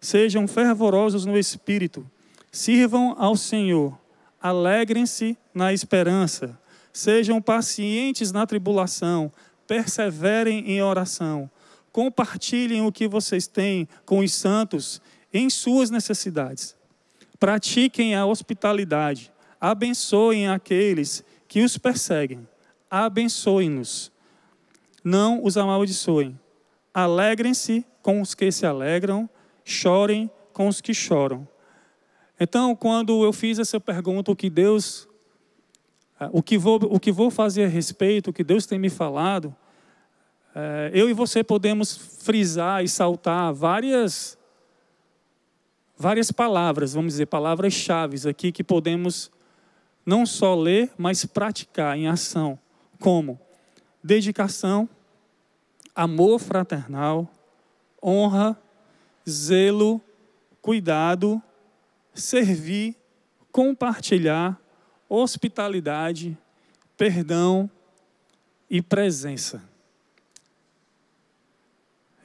Sejam fervorosos no espírito. Sirvam ao Senhor. Alegrem-se na esperança. Sejam pacientes na tribulação. Perseverem em oração. Compartilhem o que vocês têm com os santos em suas necessidades. Pratiquem a hospitalidade. Abençoem aqueles que os perseguem. Abençoem-nos. Não os amaldiçoem. Alegrem-se com os que se alegram. Chorem com os que choram. Então, quando eu fiz essa pergunta, o que vou fazer a respeito, o que Deus tem me falado, eu e você podemos frisar e saltar várias palavras, vamos dizer, palavras-chave aqui que podemos não só ler, mas praticar em ação, como dedicação, amor fraternal, honra, zelo, cuidado, servir, compartilhar, hospitalidade, perdão e presença.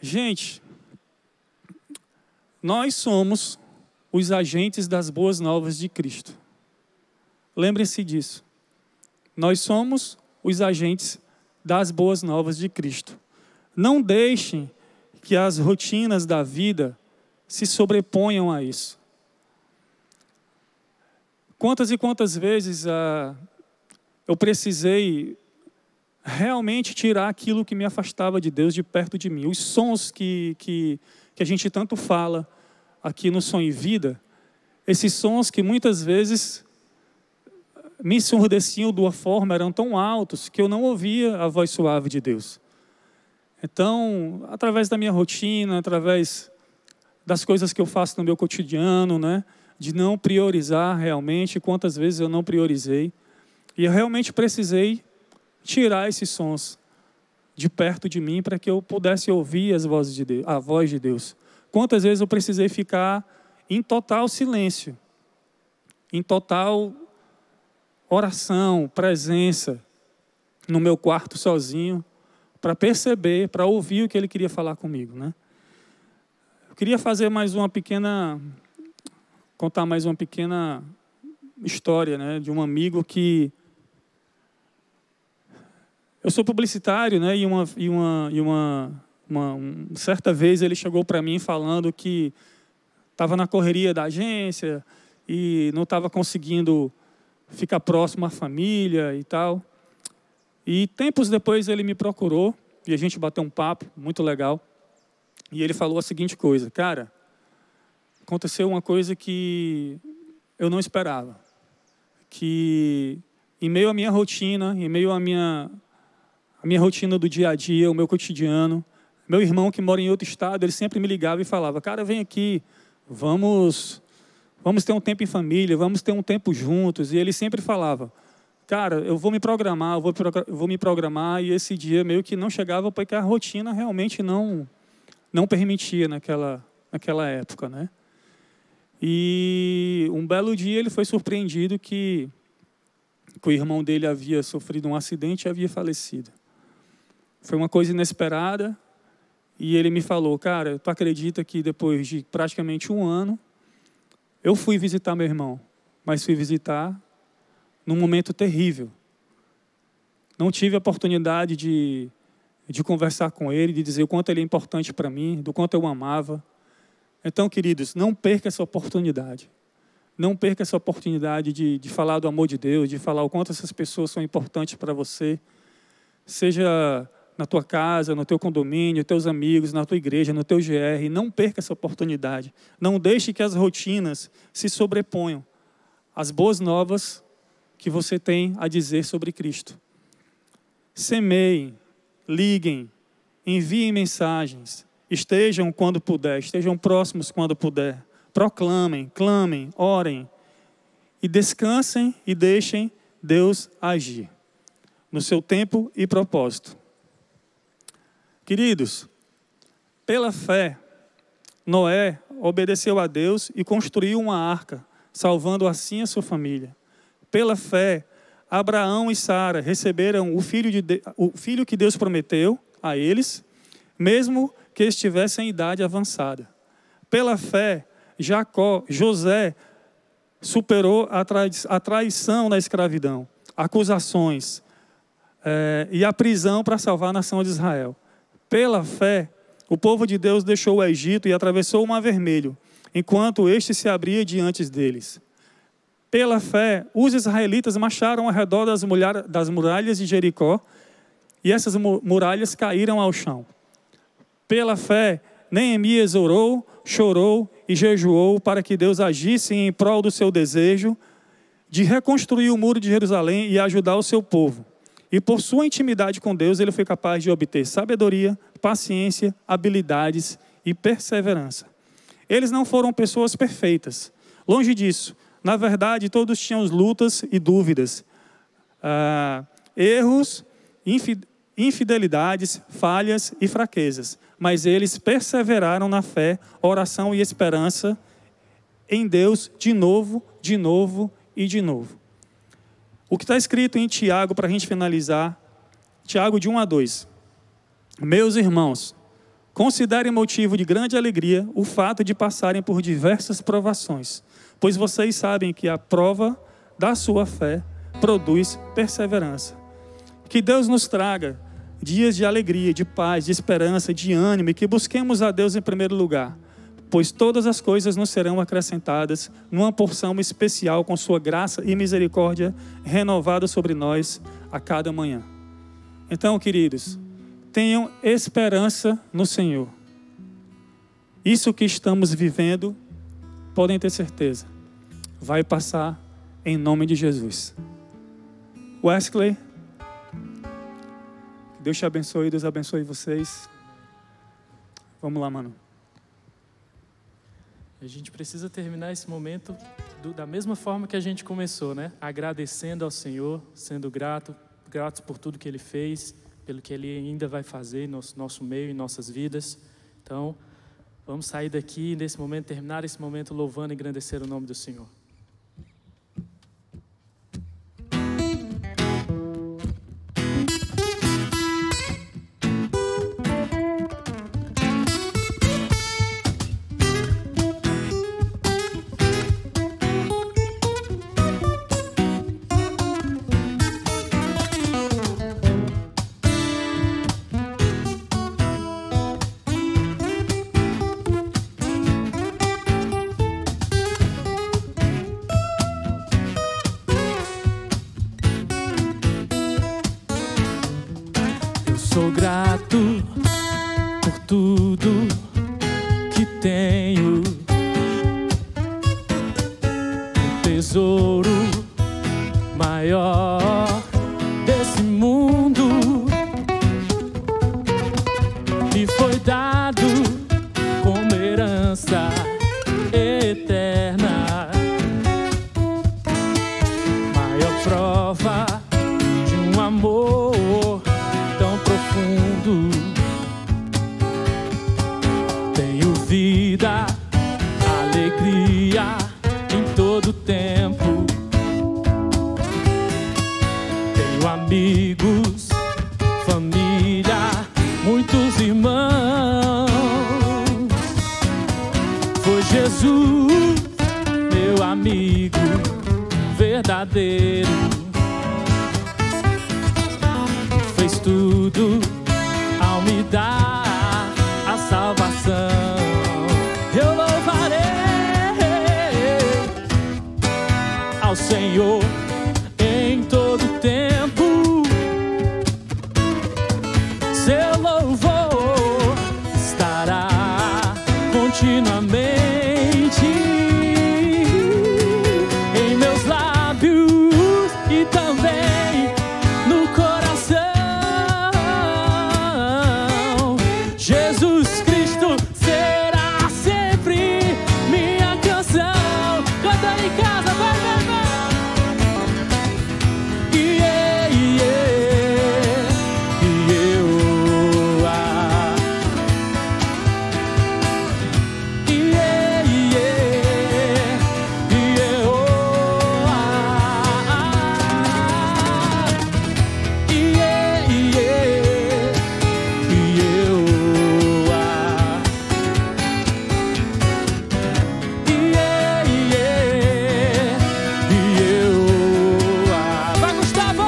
Gente, nós somos os agentes das boas novas de Cristo. Lembrem-se disso. Nós somos os agentes das boas novas de Cristo. Não deixem que as rotinas da vida se sobreponham a isso. Quantas e quantas vezes eu precisei realmente tirar aquilo que me afastava de Deus de perto de mim. Os sons que a gente tanto fala aqui no Som e Vida, esses sons que muitas vezes me ensurdeciam de uma forma, eram tão altos que eu não ouvia a voz suave de Deus. Então, através da minha rotina, através das coisas que eu faço no meu cotidiano, né, de não priorizar realmente, quantas vezes eu não priorizei, e eu realmente precisei tirar esses sons de perto de mim para que eu pudesse ouvir a voz de Deus. Quantas vezes eu precisei ficar em total silêncio, em total oração, presença, no meu quarto sozinho, para perceber, para ouvir o que Ele queria falar comigo, né? Eu queria fazer contar mais uma pequena história, né, de um amigo que eu sou publicitário, né, certa vez ele chegou para mim falando que estava na correria da agência e não estava conseguindo ficar próximo à família e tal. E tempos depois ele me procurou e a gente bateu um papo muito legal. E ele falou a seguinte coisa: cara, aconteceu uma coisa que eu não esperava. Que em meio à minha rotina, em meio à minha rotina do dia a dia, o meu cotidiano, meu irmão que mora em outro estado, ele sempre me ligava e falava: cara, vem aqui, vamos Vamos ter um tempo em família, vamos ter um tempo juntos. E ele sempre falava, cara, eu vou me programar, e esse dia meio que não chegava porque a rotina realmente não permitia naquela época, né? E um belo dia ele foi surpreendido que o irmão dele havia sofrido um acidente e havia falecido. Foi uma coisa inesperada e ele me falou, cara, tu acredita que depois de praticamente um ano eu fui visitar meu irmão, mas fui visitar num momento terrível. Não tive a oportunidade de conversar com ele, de dizer o quanto ele é importante para mim, do quanto eu o amava. Então, queridos, não perca essa oportunidade. Não perca essa oportunidade de falar do amor de Deus, de falar o quanto essas pessoas são importantes para você. Seja na tua casa, no teu condomínio, teus amigos, na tua igreja, no teu GR. Não perca essa oportunidade. Não deixe que as rotinas se sobreponham às boas novas que você tem a dizer sobre Cristo. Semeiem, liguem, enviem mensagens, estejam quando puder, estejam próximos quando puder, proclamem, clamem, orem e descansem e deixem Deus agir no seu tempo e propósito. Queridos, pela fé, Noé obedeceu a Deus e construiu uma arca, salvando assim a sua família. Pela fé, Abraão e Sara receberam o filho que Deus prometeu a eles, mesmo que estivessem em idade avançada. Pela fé, José superou a traição na escravidão, acusações e a prisão para salvar a nação de Israel. Pela fé, o povo de Deus deixou o Egito e atravessou o Mar Vermelho, enquanto este se abria diante deles. Pela fé, os israelitas marcharam ao redor das muralhas de Jericó e essas muralhas caíram ao chão. Pela fé, Neemias orou, chorou e jejuou para que Deus agisse em prol do seu desejo de reconstruir o muro de Jerusalém e ajudar o seu povo. E por sua intimidade com Deus, ele foi capaz de obter sabedoria, paciência, habilidades e perseverança. Eles não foram pessoas perfeitas. Longe disso. Na verdade, todos tinham lutas e dúvidas, erros, infidelidades, falhas e fraquezas. Mas eles perseveraram na fé, oração e esperança em Deus de novo e de novo. O que está escrito em Tiago, para a gente finalizar, Tiago de 1 a 2. Meus irmãos, considerem motivo de grande alegria o fato de passarem por diversas provações, pois vocês sabem que a prova da sua fé produz perseverança. Que Deus nos traga dias de alegria, de paz, de esperança, de ânimo, e que busquemos a Deus em primeiro lugar, pois todas as coisas nos serão acrescentadas numa porção especial com sua graça e misericórdia renovada sobre nós a cada manhã. Então, queridos, tenham esperança no Senhor. Isso que estamos vivendo, podem ter certeza, vai passar em nome de Jesus. Wesley, Deus te abençoe, Deus abençoe vocês. Vamos lá, mano. A gente precisa terminar esse momento da mesma forma que a gente começou, né? Agradecendo ao Senhor, sendo gratos por tudo que Ele fez, pelo que Ele ainda vai fazer em nosso meio, em nossas vidas. Então, vamos sair daqui nesse momento, terminar esse momento louvando e engrandecer o nome do Senhor. Sou grato por tudo que tenho, o tesouro maior desse mundo me foi dado como herança eterna. prova de um amor tão profundo. Tenho vida, alegria em todo tempo. Tenho amigos, família, muitos irmãos. Foi Jesus, meu amigo verdadeiro, fez tudo ao me dar a salvação. Eu louvarei ao Senhor em todo tempo. Seu louvor estará continuamente em meus lábios e também no coração. Jesus Cristo será sempre minha canção. Canta em casa, vai, vai, vai. Yeah, yeah. E eu, yeah, yeah. E eu, yeah, yeah. E eu, yeah, yeah. E eu, vai, Gustavo!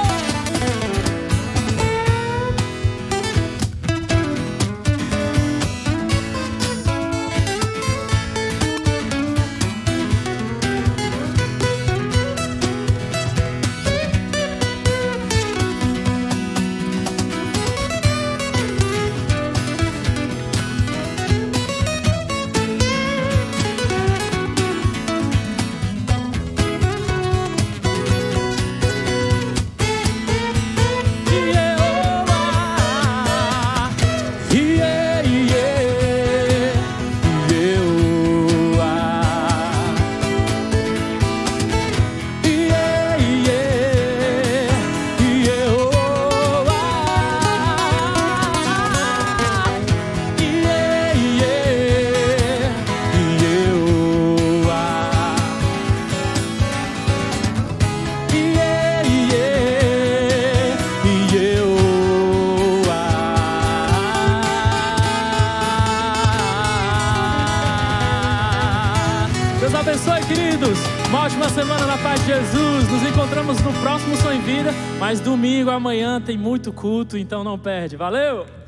Deus abençoe, queridos. Uma ótima semana na paz de Jesus. Nos encontramos no próximo Sonho em Vida. Mas domingo, amanhã, tem muito culto, então não perde. Valeu!